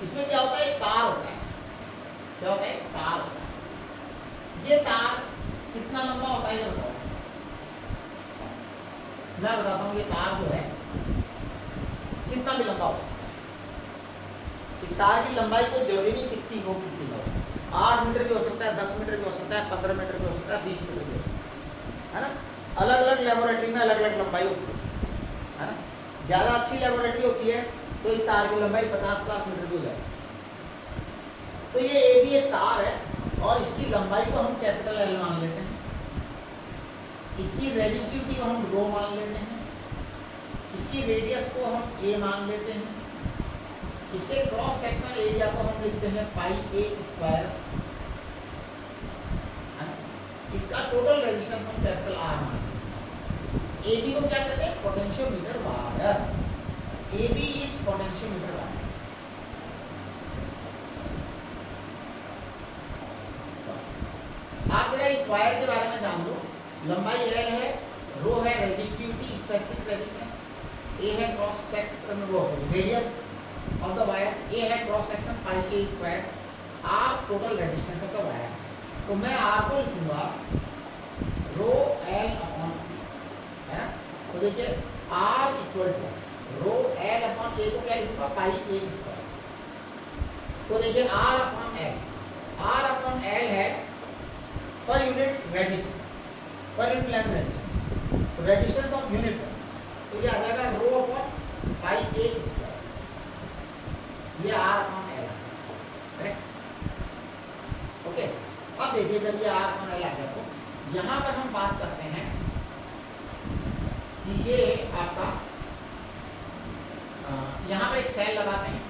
A: इसमें क्या होता है, एक तार होता है, क्या होता है, तार होता है। ये तार कितना लंबा होता है ये बताओ, मैं बताता हूँ। ये तार जो है कितना भी लंबा हो सकता है, इस तार की लंबाई को जरूरी नहीं कितनी हो, 8 मीटर भी हो सकता है, 10 मीटर भी हो सकता है, 15 मीटर भी हो सकता है, 20 मीटर भी हो सकता है ना। अलग अलग लेबोरेटरी में अलग अलग लंबाई होती है ना। ज़्यादा अच्छी लेबोरेटरी होती है तो इस तार की लंबाई 50 मीटर भी हो जाएगी। तो ये भी एक तार है और इसकी लंबाई को हम कैपिटल एल मान लेते हैं, इसकी रेजिस्टिविटी को हम रो मान लेते हैं, इसकी रेडियस को हम ए मान लेते हैं, इसके क्रॉस सेक्शन एरिया को हम लिखते हैं पाई ए स्क्वायर, इसका टोटल रेजिस्टेंस हम कैपिटल आर मानते हैं। ए बी को क्या कहते हैं, potentiometer wire. A B is potentiometer wire. आप जरा इस वायर के बारे में जान लो, लंबाई एल है, रो है रेजिस्टिविटी स्पेसिफिक रेजिस्टेंस, ए है cross section radius of the wire, A है cross section pi A square, R total resistance of the wire. तो मैं आर को लिखूंगा रो एल अपॉन है ना। तो देखिए R equal to rho L upon A को क्या लिखूंगा, पाई ए स्क्वायर। तो देखिए आर अपॉन एल है per unit resistance, per unit length resistance, तो रेजिस्टेंस ऑफ यूनिट, तो ये आ जाएगा रो अपॉन पाई ए स्क्वायर, ये R upon L, correct. Okay, अब देखिए जब ये आर अपॉन एल आ गया तो यहाँ पर हम बात करते हैं कि ये आपका यहाँ पर एक सेल लगाते हैं,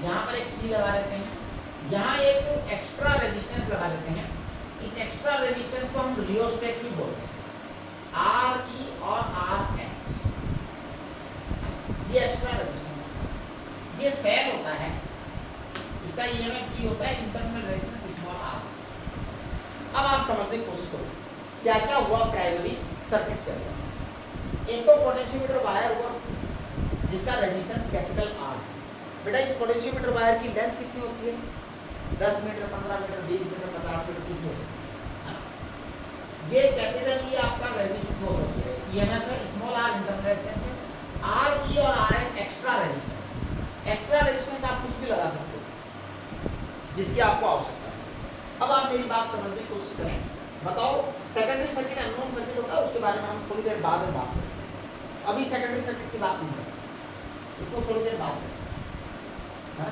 A: यहाँ पर एक की लगा देते हैं, यहाँ एक एक्स्ट्रा रेजिस्टेंस लगा देते हैं। इस एक्स्ट्रा रेजिस्टेंस को हम रियोस्टेट भी बोलते हैं, आर ई और आर एच, ये एक्स्ट्रा रेजिस्टेंस। ये सेल होता है, इसका ईएमएफ की होता है इंटरनल रेजिस्टेंस स्मॉल आर। अब आप समझने की कोशिश करो क्या क्या हुआ प्राइमरी सर्किट के अंदर। एक तो पोटेंशियोमीटर वायर हुआ जिसका रेजिस्टेंस कैपिटल आर। बेटा इस पोटेंशियोमीटर वायर की लेंथ कितनी होती है, 10 मीटर, 15 मीटर, 20 मीटर, 50 मीटर, कुछ हो सकती है। ये कैपिटल ई आपका रेजिस्टेंस हो सकती है, ईएमएफ है, स्मॉल आर इंटरनल रेजिस्टेंस है, आर ई और R H extra resistance. Extra resistance आप कुछ भी लगा सकते हो जिसकी आपको आवश्यकता है। अब आप मेरी बात समझने की कोशिश करें, बताओ सेकेंडरी सर्किट अननोन सर्किट होता है, उसके बारे में हम थोड़ी देर बाद में बात करेंगे। अभी सेकेंडरी सर्किट की बात नहीं करें, इसको थोड़ी देर बाद करें, है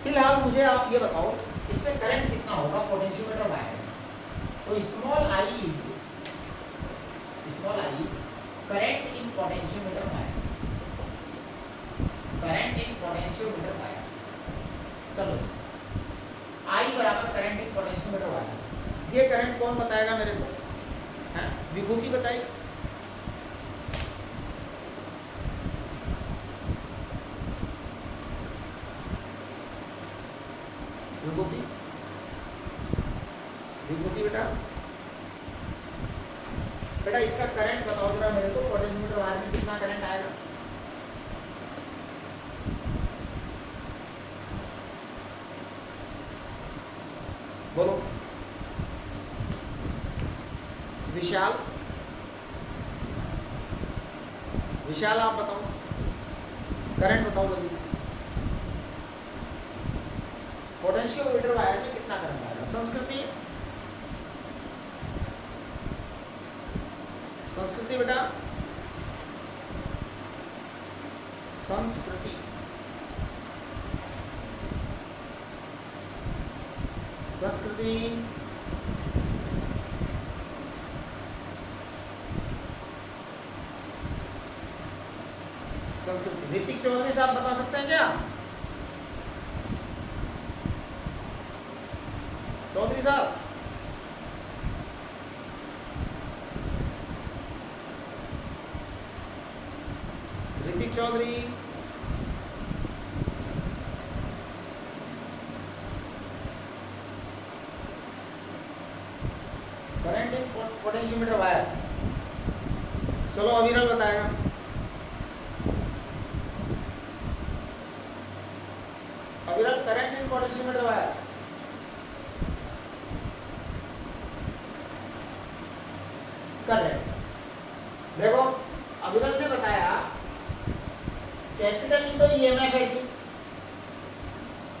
A: फिलहाल मुझे आप ये बताओ इसमें करंट कितना होगा पोटेंशियोमीटर वायर में। तो small I is current in potentiometer wire, current in potentiometer wire. चलो आई बराबर करंट इन पोटेंशियोमीटर वायर। ये करंट कौन बताएगा मेरे को? है विभूति बताइए। विभूति, विभूति बेटा, बेटा इसका करंट बताओ जरा मेरे को, पोटेंशियोमीटर वायर में कितना करंट आएगा? बोलो विशाल, विशाल आप बताओ, करंट बताओ जल्दी। पोटेंशियोमीटर वायर में कितना करंट आएगा? संस्कृति, संस्कृति बेटा, संस्कृति, संस्कृति, संस्कृति। ऋतिक चौधरी साहब बता सकते हैं क्या? चौधरी साहब, Hrithik Chaudhary, current in potentiometer wire. चलो अविरल बताएगा। Aviral current in potentiometer wire. Correct. देखो अविरल ने बताया कैपिटल ई तो ईएमएफ है जी,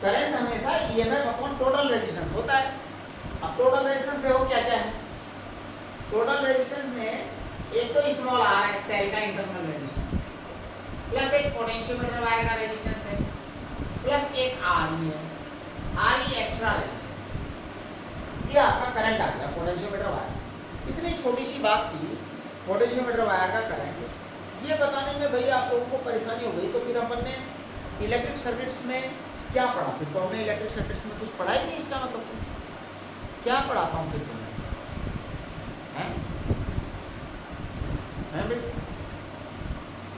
A: करंट हमेशा ईएमएफ अपॉन टोटल रेजिस्टेंस होता है। अब टोटल रेजिस्टेंस देखो क्या क्या है। टोटल रेजिस्टेंस में एक तो स्मॉल आर है, सेल का इंटरनल रेजिस्टेंस, प्लस एक पोटेंशियोमीटर वायर का रेजिस्टेंस है, प्लस एक आर ई है, आर ई एक्स्ट्रा रेजिस्टेंस। ये आपका करंट आ गया पोटेंशियोमीटर वायर। इतनी छोटी सी बात थी पोटेंशियोमीटर वायर का करंट, ये बताने में भैया आप लोगों को परेशानी हो गई। तो फिर अपन ने इलेक्ट्रिक सर्किट्स में क्या पढ़ा? फिर तो हमने इलेक्ट्रिक सर्किट्स में कुछ पढ़ा ही नहीं। इसका मतलब तो क्या पढ़ाता हूँ फिर तुमने?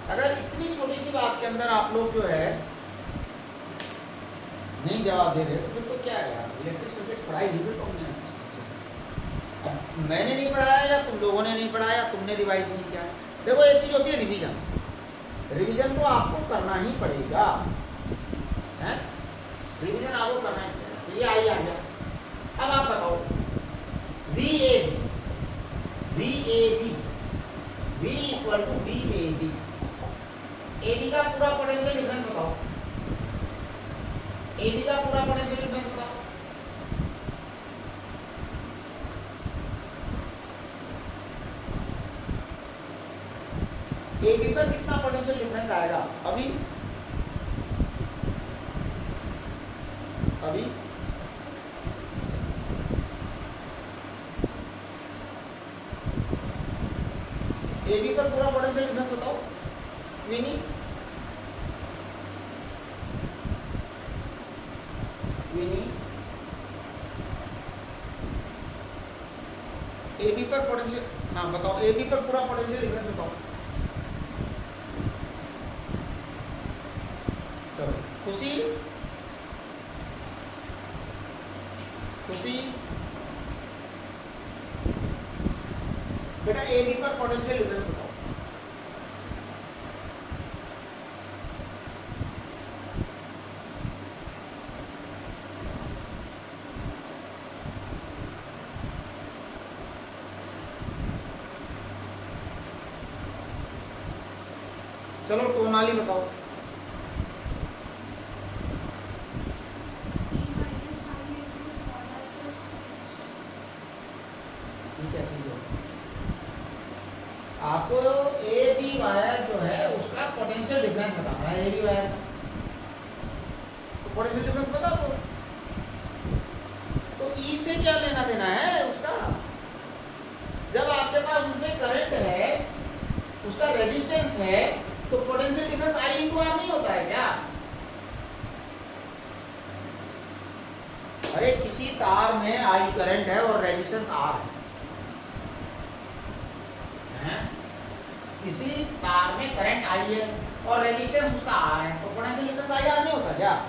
A: अगर इतनी छोटी सी बात के अंदर आप लोग जो है नहीं जवाब दे रहे तो फिर तो क्या है यार, इलेक्ट्रिक सर्किट्स पढ़ाई नहीं फिर तो हमने। अब मैंने नहीं पढ़ाया या तुम लोगों ने नहीं पढ़ाया या तुमने रिवाइज नहीं किया। देखो एक चीज़ होती है रिवीजन, रिवीजन तो आपको करना ही पड़ेगा, है रिवीजन आपको करना ही पड़ेगा। तो ये आई आ गया। अब आप बताओ V A B, V equal to V A B का पूरा पोटेंशियल डिफरेंस बताओ। ए बी का पूरा पोटेंशियल डिफरेंस बताओ। ए बी पर कितना पोटेंशियल डिफरेंस आएगा? अभी ए बी पर पूरा पोटेंशियल डिफरेंस बताओ। विनी, विनी, ए बी पर पोटेंशियल, हाँ बताओ ए बी पर पूरा पोटेंशियल डिफरेंस बताओ। चलो खुशी, खुशी बेटा ए बी पर पोटेंशियल डिफरेंस बताओ। चलो टोनाली बताओ। आपको ए बी वायर जो है उसका पोटेंशियल डिफरेंस बताना है। A B wire potential difference बता दो। तो ई से क्या लेना देना है उसका? जब आपके पास उसमें करंट है, उसका रेजिस्टेंस है, तो potential difference I into R नहीं होता है क्या? अरे किसी तार में आई करंट है और रेजिस्टेंस आर है, किसी तार में करंट आई है और रेजिस्टेंस उसका आर है, तो पोटेंशियल डिफरेंस आई आर नहीं होता क्या?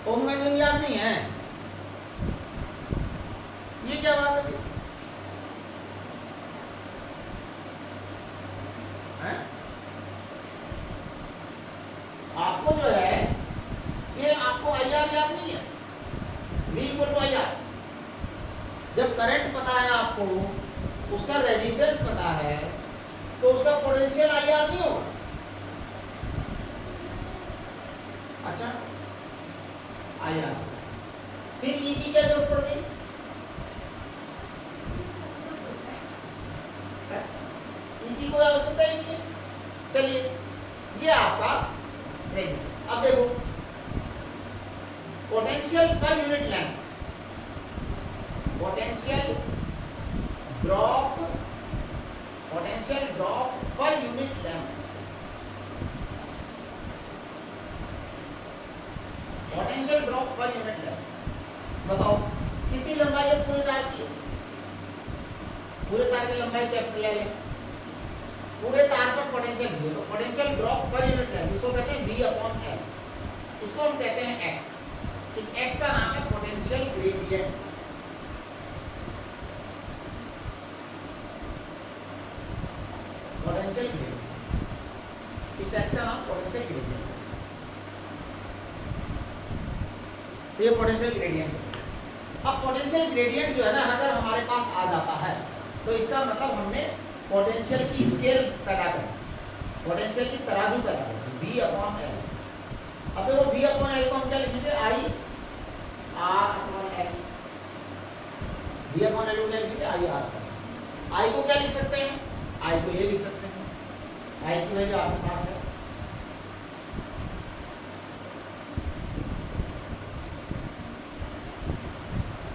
A: ओम का नियम याद नहीं है? ये क्या बात है? आपको जो है ये आपको आई आर याद नहीं है? V equal to I R. जब करंट पता है आपको, उसका रेजिस्टेंस पता है, तो उसका पोटेंशियल आई आर नहीं होगा। अच्छा, आई आर। फिर E की क्या जरूरत पड़ गई? E की कोई आवश्यकता ही नहीं है। चलिए, ये आपका रेजिस्टेंस। अब देखो, पोटेंशियल पर यूनिट लेंथ, पोटेंशियल ड्रॉप पर यूनिट लेंथ, पोटेंशियल ड्रॉप पर यूनिट लेंथ। बताओ कितनी लंबाई है पूरे तार की? पूरे तार की लंबाई कैपिटल है, पूरे तार पर पोटेंशियल भी है, तो पोटेंशियल ड्रॉप पर यूनिट लेंथ इसको कहते हैं V अपॉन L, इसको हम कहते हैं x। इस x का नाम है पोटेंशियल ग्रेडियंट। पोटेंशियल ग्रेडियंट, इस x का नाम पोटेंशियल ग्रेडियंट। तो ये पोटेंशियल ग्रेडियंट है। अब पोटेंशियल ग्रेडियंट जो है ना, अगर हमारे पास आ जाता है तो इसका मतलब हमने पोटेंशियल की स्केल पैदा कर, पोटेंशियल की तराजू पैदा कर, V अपॉन L। अब देखो V अपॉन L को हम क्या लिखेंगे? I R upon L। V upon L को क्या लिखेंगे? I R। I को क्या लिख सकते हैं? I को ये लिख सकते हैं, I की वैल्यू आपके पास है।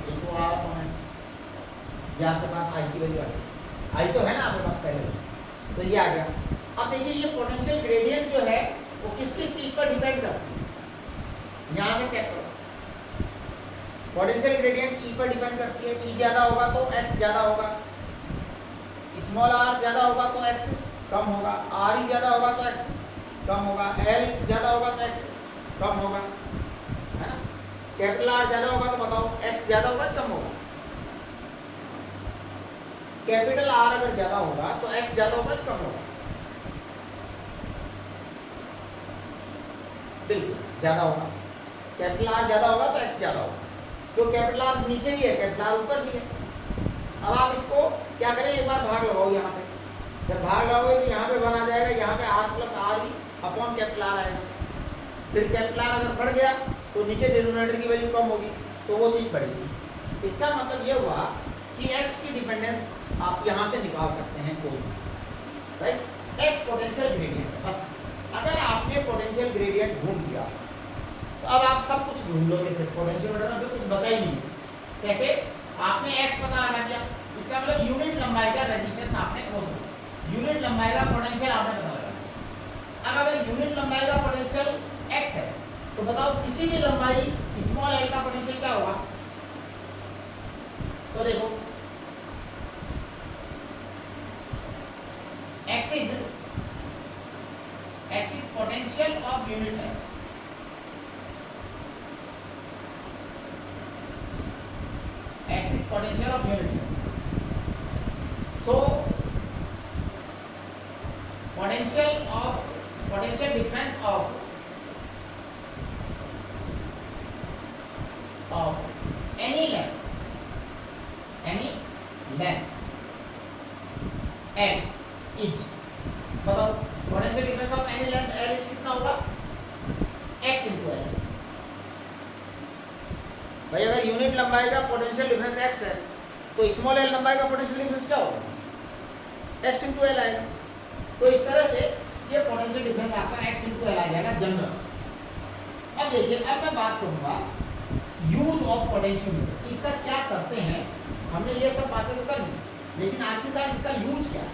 A: इनको R अपॉन L, ये आपके पास I की वैल्यू आ गई। I तो है ना आपके पास पहले से, तो ये आ गया। अब देखिए ये पोटेंशियल ग्रेडियंट जो है वो किस किस चीज पर डिपेंड करता है, यहाँ से चेक करो। पोटेंशियल ग्रेडियंट E पर डिपेंड करती है, E ज्यादा होगा तो X ज्यादा होगा, स्मॉल r ज्यादा होगा तो X कम होगा, R ही ज्यादा होगा तो X कम होगा, L ज्यादा होगा तो X कम होगा, है ना? कैपिटल R ज्यादा होगा तो बताओ X ज्यादा होगा कम होगा? कैपिटल R अगर ज्यादा होगा तो X ज्यादा होगा कम होगा? बिल्कुल ज्यादा होगा। कैपिटल R ज्यादा होगा तो X ज्यादा होगा, तो कैपिटल R नीचे भी है, कैपिटल R ऊपर भी है। अब आप इसको क्या करें, एक बार भाग लगाओ यहाँ पे। जब भाग लगाओगे तो यहाँ पे बना जाएगा, यहाँ पे R प्लस आर ही अपॉन कैपिटल R आएगा। फिर कैपिटल R अगर बढ़ गया तो नीचे डिनोमिनेटर की वैल्यू कम होगी, तो वो चीज़ बढ़ेगी। इसका मतलब ये हुआ कि X की डिपेंडेंस आप यहाँ से निकाल सकते हैं कोई, राइट? X पोटेंशियल ग्रेडियंट है। बस अगर आपने पोटेंशियल ग्रेडियंट ढूंढ लिया तो अब आप सब कुछ ढूंढ लोगे, फिर पोटेंशियल में फिर कुछ बचा ही नहीं। कैसे? आपने x पता लगा दिया, इसका मतलब यूनिट लंबाई का रेजिस्टेंस आपने यूनिट लंबाई का पोटेंशियल आपने पता लगा। अब अगर यूनिट लंबाई का पोटेंशियल x है तो बताओ किसी भी लंबाई स्मॉल l का पोटेंशियल क्या होगा? तो देखो x is potential of unit length, x is potential of unit length. So potential difference of any length L is, बताओ potential difference of any length L is कितना होगा? x into L। भाई अगर यूनिट लंबाई का पोटेंशियल डिफरेंस x है तो स्मॉल l लंबाई का पोटेंशियल डिफरेंस क्या होगा? x into L आएगा। तो इस तरह से ये पोटेंशियल डिफरेंस आपका x into L आ जाएगा जनरल। अब देखिए, अब मैं बात करूंगा यूज ऑफ पोटेंशियोमीटर। इसका क्या करते हैं, हमने ये सब बातें तो कर ली, लेकिन आखिरकार इसका यूज क्या है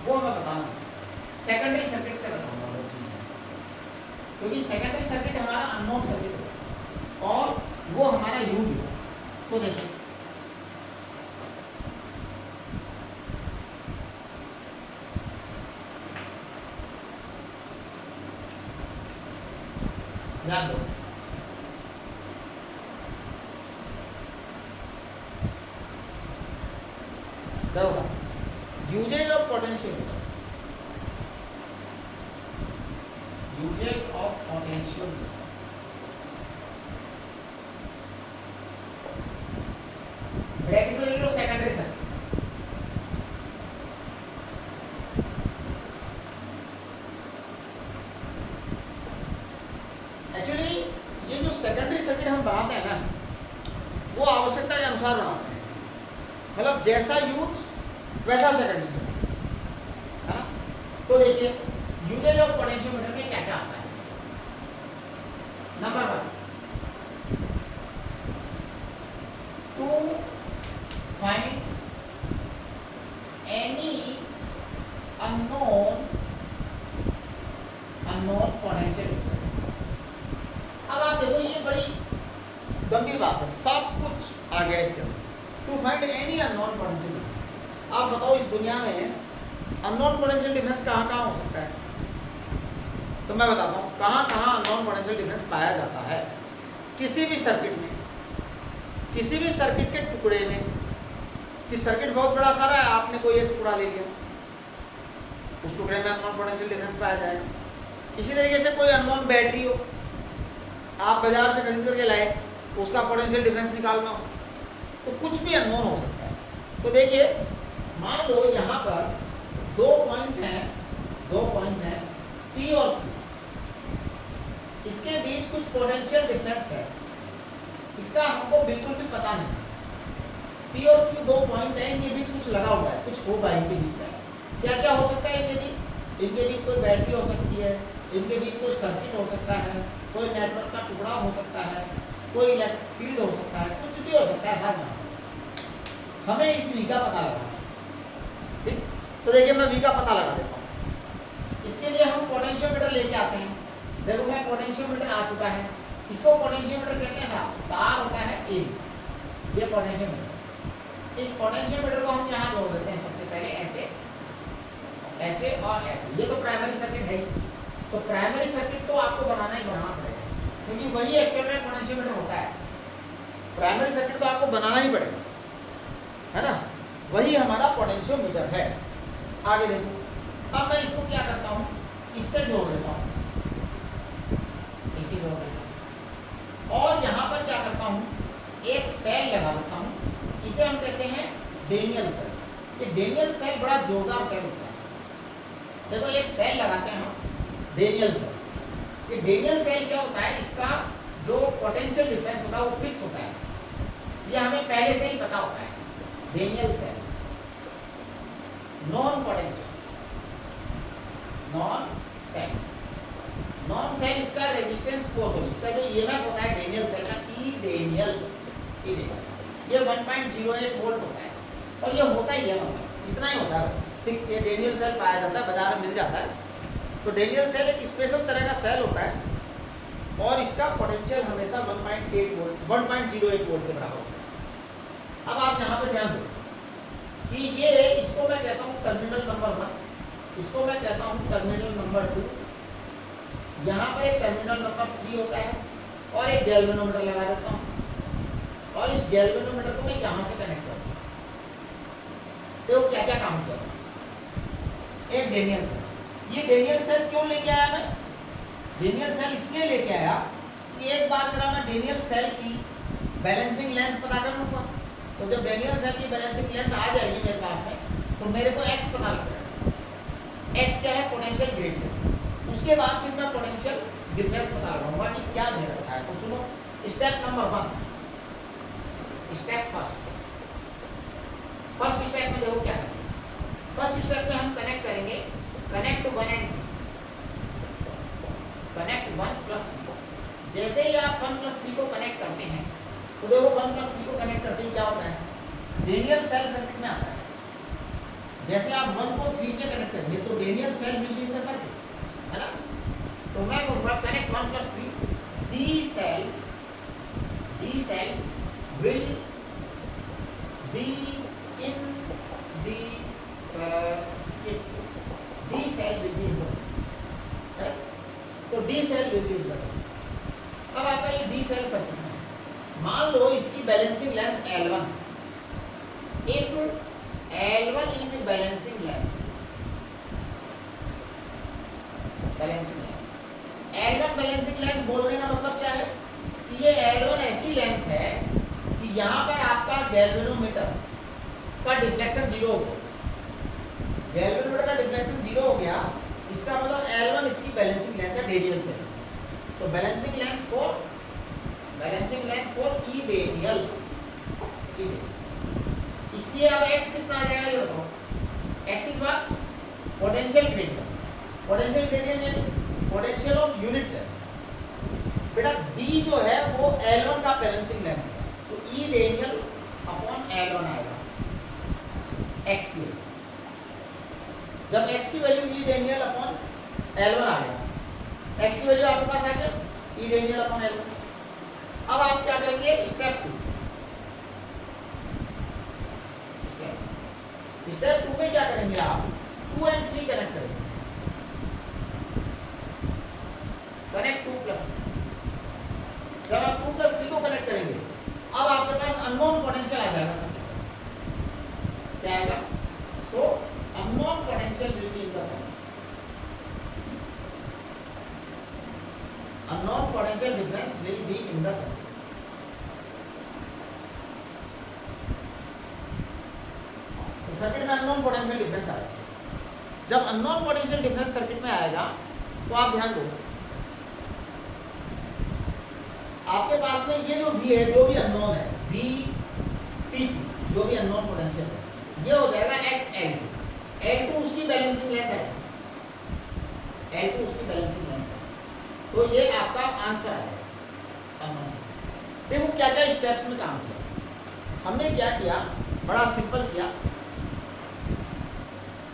A: वो मैं बताऊंगा। सेकेंडरी सर्किट से बताऊंगा वो चीज़, क्योंकि सेकेंडरी सर्किट हमारा अननोन सर्किट है और वो हमारा यूज है। तो देखिए, ध्यान दो, usages of potentiometer, usages of potentiometer. Bracket में लिख लो सेकेंडरी सर्किट। एक्चुअली ये जो सेकेंडरी सर्किट हम बनाते हैं ना, वो आवश्यकता के अनुसार बनाते हैं, मतलब जैसा यूज वैसा सेकेंडरी सर्किट, है ना। तो देखिए, यूजेज ऑफ पोटेंशियोमीटर में क्या क्या आता है। Number 1, to find any unknown potential difference. अब आप देखो, ये बड़ी गंभीर बात है, सब कुछ आ गया इसके अंदर। To find any unknown potential difference. आप बताओ, इस दुनिया में अननोन पोटेंशियल डिफरेंस कहाँ कहाँ हो सकता है? तो मैं बताता हूँ कहाँ कहाँ अननोन पोटेंशियल डिफरेंस पाया जाता है। किसी भी सर्किट में, किसी भी सर्किट के टुकड़े में, कि सर्किट बहुत बड़ा सारा है, आपने कोई एक टुकड़ा ले लिया, उस टुकड़े में अननोन पोटेंशियल डिफरेंस पाया जाएगा। इसी तरीके से कोई अननोन बैटरी हो, आप बाजार से खरीद करके लाए, उसका पोटेंशियल डिफरेंस निकालना हो, तो कुछ भी अननोन हो सकता है। तो देखिए, मान लो यहाँ पर दो पॉइंट हैं P और Q, इसके बीच कुछ पोटेंशियल डिफरेंस है, इसका हमको बिल्कुल भी पता नहीं। P और Q दो पॉइंट हैं, इनके बीच कुछ लगा हुआ है, कुछ होगा इनके बीच में। क्या क्या हो सकता है इनके बीच? इनके बीच कोई बैटरी हो सकती है, इनके बीच कोई सर्किट हो सकता है, कोई नेटवर्क का टुकड़ा हो सकता है, कोई इलेक्ट्रिक फील्ड हो सकता है, कुछ भी हो सकता है साहब। हमें इस V का पता लगाना है, ठीक। तो देखिए, मैं V का पता लगा देता हूँ। इसके लिए हम पोटेंशियोमीटर लेके आते हैं। देखो, मैं पोटेंशियोमीटर आ चुका है, इसको पोटेंशियोमीटर कहते हैं साहब, तार होता है A, ये पोटेंशियोमीटर। इस पोटेंशियोमीटर को हम यहाँ जोड़ देते हैं सबसे पहले, ऐसे ऐसे और ऐसे। ये तो प्राइमरी सर्किट है ही, तो प्राइमरी सर्किट तो आपको बनाना ही बनाना पड़ेगा, क्योंकि वही एक्चुअल में पोटेंशियोमीटर होता है। प्राइमरी सर्किट तो आपको बनाना ही पड़ेगा, है ना, वही हमारा पोटेंशियोमीटर है। आगे देखो, अब मैं इसको क्या करता हूँ, इससे जोड़ देता हूँ, इसी जोड़ देता हूँ, और यहाँ पर क्या करता हूँ, एक सेल लगा देता हूँ। इसे हम कहते हैं डेनियल सेल। ये डेनियल सेल बड़ा जोरदार सेल होता है। देखो, एक सेल लगाते हैं हम, डेनियल सेल। ये डेनियल सेल क्या होता है, इसका जो पोटेंशियल डिफरेंस होता है वो फिक्स होता है, ये हमें पहले से ही पता होता है। Daniell cell, known potential, known cell इसका रेजिस्टेंस कोस होगी, इसका जो ईएमएफ होता है डेनियल सेल का, ई डेनियल, ये 1.08 वोल्ट होता है, और ये होता ही है, मतलब इतना ही होता है बस, फिक्स। ये डेनियल सेल पाया जाता है, बाजार में मिल जाता है। तो डेनियल सेल एक स्पेशल तरह का सेल होता है, और इसका पोटेंशियल हमेशा 1.08 वोल्ट के बराबर होता है। अब आप यहाँ पर ध्यान दो कि ये, इसको मैं कहता हूँ टर्मिनल नंबर 1, इसको मैं कहता हूँ टर्मिनल नंबर 2, यहाँ पर एक टर्मिनल नंबर 3 होता है, और एक गैल्वेनोमीटर लगा देता हूँ, और इस गैल्वेनोमीटर को मैं यहाँ से कनेक्ट करता हूँ। देखो क्या क्या काम किया, एक डेनियल सेल। ये डेनियल सेल क्यों लेके आया मैं? डेनियल सेल इसलिए लेके आया कि एक बार जरा मैं डेनियल सेल की बैलेंसिंग लेंथ पता कर लूँगा। तो जब डेनियल सेल की बैलेंसिंग लेंथ आ जाएगी मेरे पास में, तो मेरे को एक्स पता लगेगा। एक्स क्या है? Potential gradient. उसके बाद फिर मैं पोटेंशियल डिफरेंस पता लगाऊंगा कि क्या दे रखा है। तो सुनो, step number 1, step first step में देखो क्या है। फर्स्ट स्टेप में हम कनेक्ट करेंगे, कनेक्ट 1 एंड 3, कनेक्ट 1 प्लस 3। जैसे ही आप 1+3 को कनेक्ट करते हैं तो देखो 1+3 को कनेक्ट करते ही क्या होता है, डेनियल सेल सर्किट में आता है। जैसे आप 1 को 3 से कनेक्ट करेंगे तो Daniell cell will be in the circuit, है ना। तो मैं कहूँगा connect 1+3, the cell will be in the circuit, the cell will be in the circuit, तो the cell will be in the circuit. अब आपका ये डी सेल सर्किट है, मान लो इसकी balancing length L1, if L1 is balancing length, L1 balancing length बोलने का मतलब क्या है कि ये L1 ऐसी लेंथ है कि यहाँ पर आपका गैल्वेनोमीटर का डिफ्लेक्शन 0 हो गया, गैल्वेनोमीटर का डिफ्लेक्शन 0 हो गया, इसका मतलब L1 इसकी बैलेंसिंग लेंथ है डेनियल से। तो balancing length for E Daniel, इसलिए अब x कितना आ जाएगा ये बताओ, x is what, potential gradient, potential gradient यानी पोटेंशियल ऑफ यूनिट लेंथ। बेटा d जो है वो L1 का बैलेंसिंग लेंथ है, तो ई डेनियल अपॉन L1 आएगा x की, जब x की वैल्यू ई डेनियल अपॉन L1 आ गया, x की वैल्यू आपके पास आ गया ई डेनियल अपॉन L1। अब आप क्या करेंगे, स्टेप 2 में क्या करेंगे, आप 2 और 3 कनेक्ट करेंगे, कनेक्ट 2+3। जब आप 2+3 को कनेक्ट करेंगे अब आपके पास अननोन पोटेंशियल आ जाएगा सर, क्या आएगा, so unknown potential will be in the circuit, unknown potential difference will be in the circuit. Circuit में अननोन पोटेंशियल डिफरेंस आएगा, जब अननोन पोटेंशियल डिफरेंस सर्किट में आएगा तो आप ध्यान दो, आपके पास में ये जो V है, जो भी अननोन है, V P जो भी अननोन पोटेंशियल है, ये हो जाएगा XL2, L2 उसकी बैलेंसिंग लेंथ है, L2 उसकी बैलेंसिंग लेंथ है, तो ये आपका आंसर है अननोन। देखो क्या क्या स्टेप्स में काम किया हमने, क्या किया, बड़ा सिंपल किया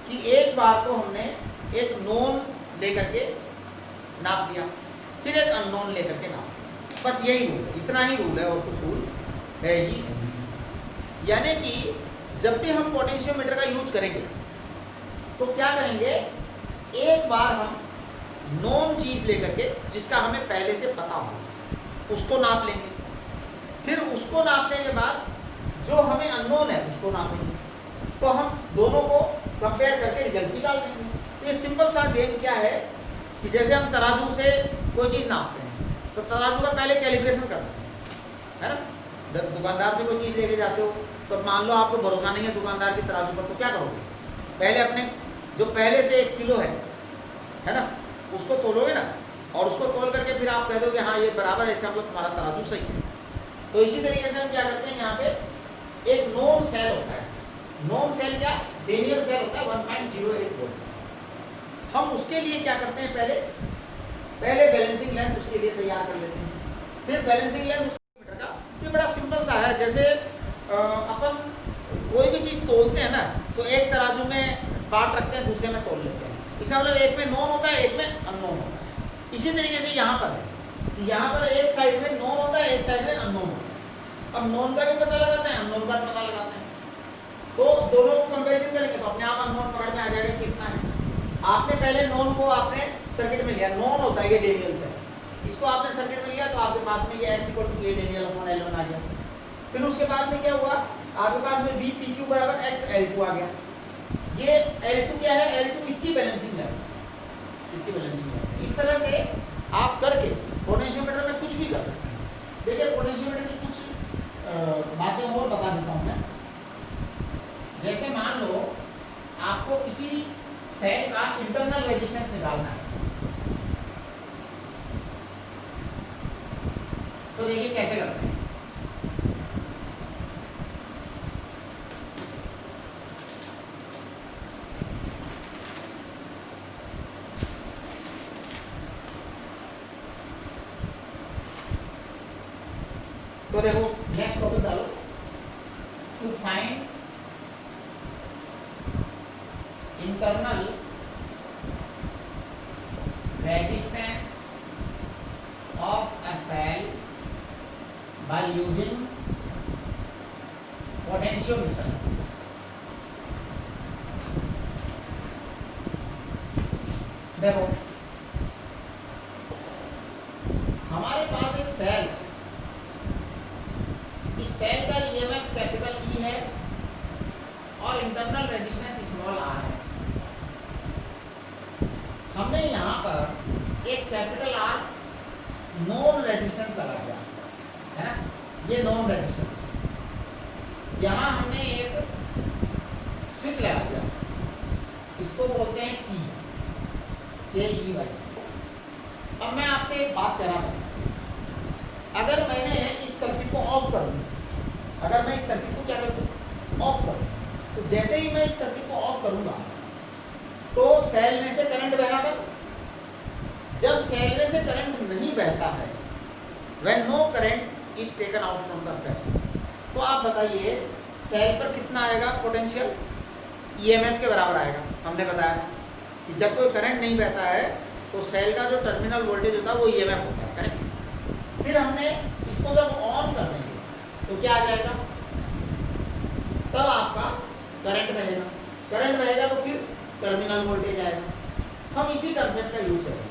A: कि एक बार तो हमने एक नोन लेकर के नाप दिया, फिर एक अननोन लेकर के नाप दिया, बस यही रूल है, इतना ही रूल है, और कुछ रूल है ही नहीं। यानी कि जब भी हम पोटेंशियोमीटर का यूज करेंगे तो क्या करेंगे, एक बार हम नोन चीज़ लेकर के जिसका हमें पहले से पता हो उसको नाप लेंगे, फिर उसको नापने के बाद जो हमें अननोन है उसको नापेंगे, तो हम दोनों को कंपेयर करके रिजल्ट निकाल देंगे। तो ये सिंपल सा गेम क्या है कि जैसे हम तराजू से कोई चीज़ नापते हैं तो तराजू का पहले कैलिब्रेशन करते हैं, है ना। दुकानदार से कोई चीज़ लेके जाते हो तो मान लो आपको भरोसा नहीं है दुकानदार की तराजू पर, तो क्या करोगे, पहले अपने जो पहले से 1 किलो है ना, उसको तोलोगे ना, और उसको तोल करके फिर आप कह दोगे हाँ ये बराबर है, इसका मतलब तुम्हारा तराजू सही है। तो इसी तरीके से हम क्या करते हैं, यहाँ पे एक नोन सेल होता है, नोन सेल क्या, डेनियल सेल होता है 1.08 वोल्ट। हम उसके लिए क्या करते हैं, पहले बैलेंसिंग लेंथ उसके लिए तैयार कर लेते हैं, फिर बैलेंसिंग लेंथ मीटर का। ये बड़ा सिंपल सा है, जैसे अपन कोई भी चीज़ तोलते हैं ना तो एक तराजू में पार्ट रखते हैं, दूसरे में तोल लेते हैं, इसका मतलब एक में नोन होता है, एक में अननोन होता है। इसी तरीके से यहाँ पर है, यहाँ पर एक साइड में नोन होता है, एक साइड में अननोन होता है। अब नोन का भी पता लगाते हैं, अननोन का भी पता लगाते हैं, तो दोनों को कंपैरिजन करेंगे तो अपने आप अननोन पकड़ में आ जाएगा कितना है। आपने पहले नोन को आपने सर्किट में लिया, नोन होता है ये डेनियल से, इसको आपने सर्किट में लिया तो आपके पास में ये x = a Daniel upon L1 आ गया। फिर उसके बाद में क्या हुआ, आपके पास में VPQ = XL2 आ गया। ये L2 क्या है, L2 इसकी बैलेंसिंग है, इसकी बैलेंसिंग है। इस तरह से आप करके पोटेंशियोमीटर में कुछ भी कर सकते हैं। देखिए पोटेंशियोमीटर की कुछ बातें और बता देता हूँ मैं। जैसे मान लो आपको किसी सेल का इंटरनल रेजिस्टेंस निकालना है, तो देखिए कैसे करते हैं। तो देखो नेक्स्ट टॉपिक डालो, to find internal resistance of a cell by using potentiometer. देखो हमारे पास एक सेल, इस सेल का ईएमएफ कैपिटल ई है और इंटरनल रेजिस्टेंस स्मॉल आर है। हमने यहाँ पर एक कैपिटल आर नॉन रेजिस्टेंस लगा दिया है ना, ये नॉन रेजिस्टेंस। यहाँ हमने एक स्विच लगा दिया, इसको बोलते हैं की, के ई वाई। अब मैं आपसे एक बात कहना चाहता हूँ, अगर मैंने इस सर्किट को ऑफ कर दूँ, अगर मैं इस सर्किट को क्या कर दूँ, ऑफ कर दूँ, तो जैसे ही मैं इस सर्किट को ऑफ करूँगा तो सेल में से करंट बहना बंद। जब सेल में से करंट नहीं बहता है, when no current is taken out from the cell, तो आप बताइए सेल पर कितना आएगा पोटेंशियल, ईएमएफ के बराबर आएगा। हमने बताया कि जब कोई करंट नहीं बहता है तो सेल का जो टर्मिनल वोल्टेज होता है वो ईएमएफ होता है, करेक्ट। फिर हमने इसको जब ऑन कर देंगे तो क्या आ जाएगा, तब आपका करंट बहेगा, करंट बहेगा तो फिर टर्मिनल वोल्टेज आएगा। हम इसी कंसेप्ट का यूज करेंगे।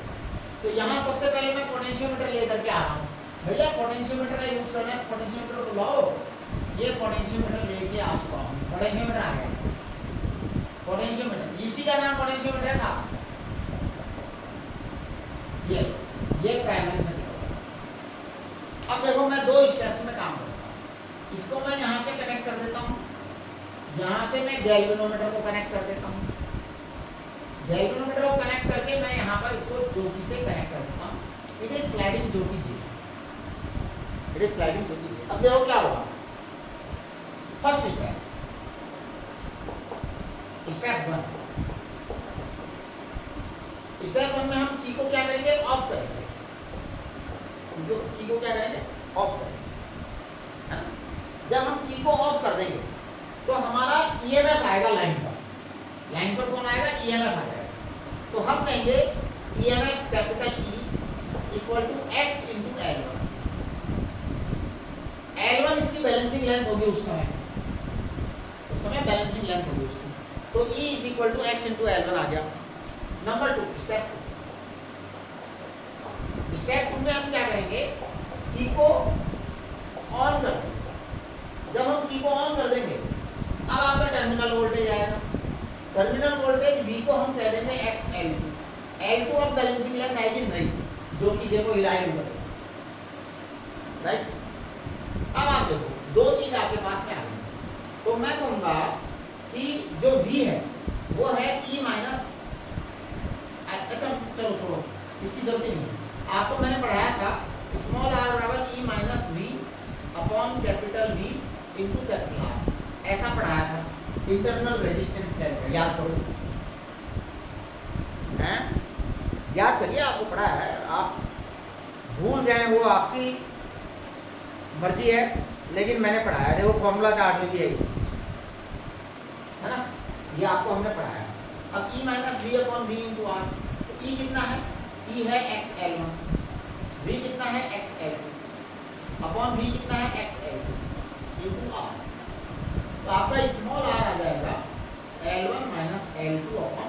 A: तो यहाँ सबसे पहले मैं पोटेंशियोमीटर लेकर के आ रहा हूँ। भैया पोटेंशियोमीटर का यूज करना है, पोटेंशियोमीटर को लाओ। ये पोटेंशियोमीटर लेके आ चुका हूँ, पोटेंशियोमीटर आ गया। पोटेंशियोमीटर, इसी का नाम पोटेंशियोमीटर था। ये प्राइमरी सर्किट। अब देखो मैं दो स्टेप्स में काम करूँगा। इसको मैं यहाँ से कनेक्ट कर देता हूँ, यहाँ से मैं गैल्वेनोमीटर को कनेक्ट कर देता हूँ। गैल्वेनोमीटर को कनेक्ट करके मैं यहाँ पर इसको जोकी से कनेक्ट कर देता हूँ। इट इज स्लाइडिंग जोकी जी, इट इज स्लाइडिंग जोकी जी। अब देखो क्या होगा, first step, step one. Step one में हम की को क्या करेंगे, ऑफ करेंगे। की को क्या करेंगे, ऑफ करेंगे, है ना। जब हम की को ऑफ कर देंगे तो हमारा ईएमएफ आएगा लाइन पर। लाइन पर कौन आएगा, ईएमएफ आ जाएगा। तो हम कहेंगे EMF capital E equal to X into L1। L1 इसकी बैलेंसिंग लेंथ होगी उस समय बैलेंसिंग लेंथ होगी उसकी। तो E is equal to X into L1 आ गया। नंबर टू, स्टेप टू में हम क्या करेंगे, की को ऑन कर देंगे। जब हम की को ऑन कर देंगे अब आपका टर्मिनल वोल्टेज आएगा। टर्मिनल वोल्टेज V को हम कह देंगे एक्स L2। L2 अब बैलेंसिंग लेंथ आएगी नहीं, जो कि देखो हिलाई ऊपर है, राइट। अब आप देखो दो चीज आपके पास में आ गई। तो मैं कहूँगा कि जो V है वो है E माइनस, अच्छा चलो छोड़ो, इसकी जरूरत नहीं है। आपको मैंने पढ़ाया था स्मॉल r बराबर E minus V upon capital V into capital R, ऐसा पढ़ाया था इंटरनल रेजिस्टेंस सेल का, याद करो, हैं, याद करिए, आपको पढ़ा है। आप भूल गए वो आपकी मर्जी है, लेकिन मैंने पढ़ाया। देखो फॉर्मूला चार्ट में भी है ना, ये आपको हमने पढ़ाया। अब E minus V upon V into R, तो E कितना है, E है एक्स L1, V कितना है एक्स L2 अपॉन V कितना है एक्स L2 इंटू R। तो आपका स्मॉल r आ जाएगा L1 minus L2 upon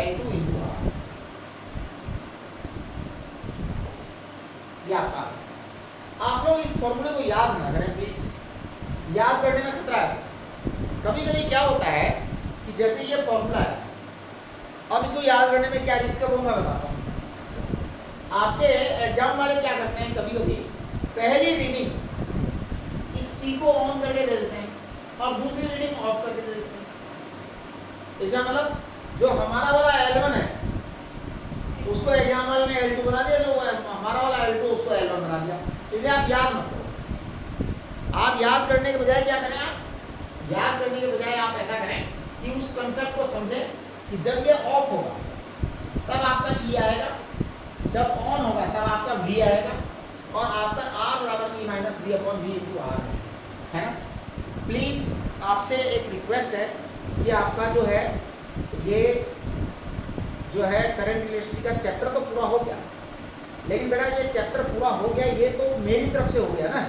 A: L2 into R। ये आपका, आप लोग इस फॉर्मूले को याद ना करें प्लीज, याद करने में खतरा है। कभी कभी क्या होता है कि जैसे ये फॉर्मूला है, अब इसको याद करने में क्या रिस्क है वो मैं बताता हूँ। आपके एग्जाम वाले क्या करते हैं, कभी कभी पहली रीडिंग इस की को ऑन करके दे देते हैं और दूसरी रीडिंग ऑफ करके दे देते हैं। इसका मतलब जो हमारा वाला L1 है उसको एग्जाम वाले ने L2 बना दिया, जो हमारा वाला L2 उसको L1 बना दिया। इसे आप याद मत करो। आप याद करने के बजाय क्या करें, आप याद करने के बजाय आप ऐसा करें कि उस कंसेप्ट को समझें कि जब ये ऑफ होगा तब आपका E आएगा, जब ऑन होगा तब आपका V आएगा, और आपका R बराबर E minus V upon V into R है ना। प्लीज आपसे एक रिक्वेस्ट है कि आपका जो है ये जो है करंट इलेक्ट्रिसिटी का चैप्टर तो पूरा हो गया, लेकिन बेटा ये चैप्टर पूरा हो गया ये तो मेरी तरफ से हो गया ना,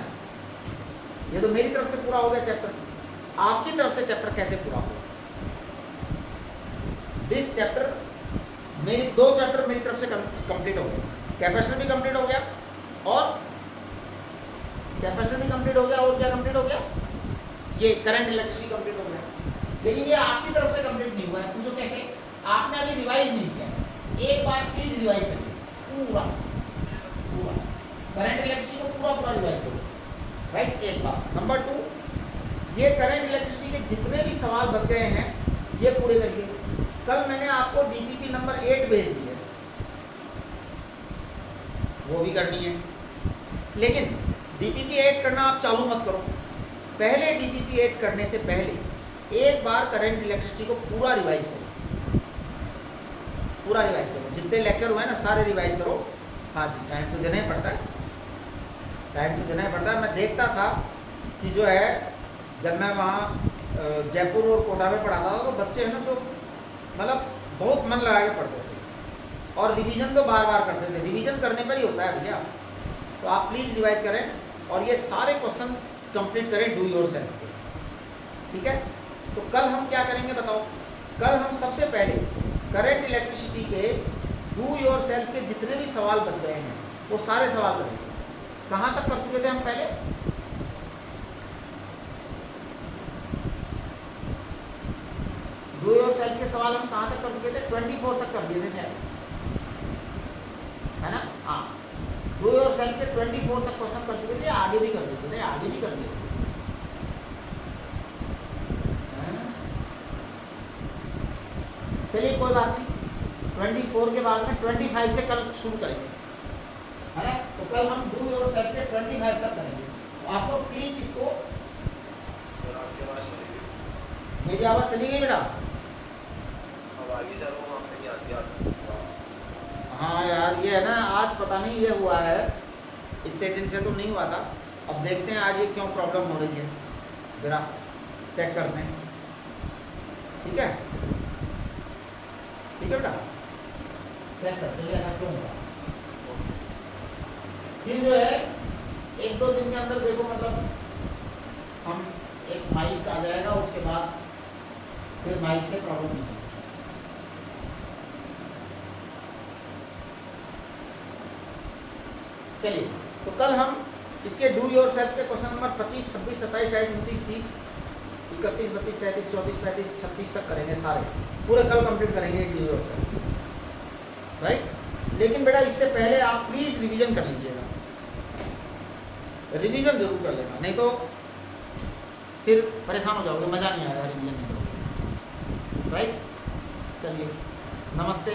A: ये तो मेरी तरफ से पूरा हो गया चैप्टर। आपकी तरफ से चैप्टर कैसे पूरा होगा? दिस चैप्टर मेरी 2 चैप्टर मेरी तरफ से कंप्लीट हो गया, कैपेसिटर भी कंप्लीट हो गया और कैपेसिटर भी कंप्लीट हो गया और क्या कंप्लीट हो गया, ये करंट इलेक्ट्रिसिटी कंप्लीट हो गया। लेकिन ये आपकी तरफ से कंप्लीट नहीं हुआ है। पूछो कैसे? आपने अभी रिवाइज नहीं किया। एक बार प्लीज रिवाइज करिए पूरा पूरा करंट इलेक्ट्रिसिटी को पूरा रिवाइज करो, राइट। एक बार नंबर 2, ये करंट इलेक्ट्रिसिटी के जितने भी सवाल बच गए हैं ये पूरे करिए। कल मैंने आपको डीपीपी नंबर 8 भेज दी है, वो भी करनी है। लेकिन डीपीपी 8 करना आप चालू मत करो, पहले डीपीपी 8 करने से पहले एक बार करंट इलेक्ट्रिसिटी को पूरा रिवाइज करो, पूरा रिवाइज करो। जितने लेक्चर हुए ना सारे रिवाइज करो। हाँ जी, टाइम तो देना ही पड़ता है, टाइम तो देना ही पड़ता है। मैं देखता था कि जो है जब मैं वहाँ जयपुर और कोटा में पढ़ाता था तो बच्चे हैं ना जो मतलब बहुत मन लगा के पढ़ते थे और रिवीजन तो बार बार करते थे। रिवीजन करने पर ही होता है भैया। तो आप प्लीज़ रिवाइज करें और ये सारे क्वेश्चन कंप्लीट करें डू योर सेल्फ, ठीक है। तो कल हम क्या करेंगे बताओ? कल हम सबसे पहले करंट इलेक्ट्रिसिटी के डू योर सेल्फ के जितने भी सवाल बच गए हैं वो सारे सवाल करेंगे। कहाँ तक कर चुके थे हम पहले? डू योर सेल्फ के सवाल हम कहाँ तक कर चुके थे? 24 तक कर दिए थे शायद, है ना। हाँ, डू योर सेल्फ के 24 तक क्वेश्चन कर चुके थे, आगे भी कर देते थे, आगे भी कर दिए थे। चलिए कोई बात नहीं, 24 के बाद में 25 से कल शुरू करेंगे, है ना। तो कल हम डू योर सेल्फ के 25 तक करेंगे। तो आपको प्लीज इसको, मेरी आवाज़ चली गई बेटा? हाँ यार, ये है ना आज पता नहीं ये हुआ है, इतने दिन से तो नहीं हुआ था। अब देखते हैं आज ये क्यों प्रॉब्लम हो रही है, ज़रा चेक करते हैं, ठीक है। ठीक है बेटा, चेक करते हैं ऐसा क्यों होगा। फिर जो है 1-2 दिन के अंदर देखो मतलब हम एक माइक आ जाएगा, उसके बाद फिर माइक से प्रॉब्लम नहीं है। चलिए, तो कल हम इसके डू योर सेल्फ के क्वेश्चन नंबर 25, 26, 27, 28, 29, 30, 31, 32, 33, 34, 35, 36 तक करेंगे सारे, पूरे कल कंप्लीट करेंगे डू योर सेल्फ, राइट। लेकिन बेटा इससे पहले आप प्लीज़ रिवीजन कर लीजिएगा, रिवीजन जरूर कर लेना, नहीं तो फिर परेशान हो जाओगे, मज़ा नहीं आएगा रिवीजन नहीं करोगे, राइट। चलिए, नमस्ते।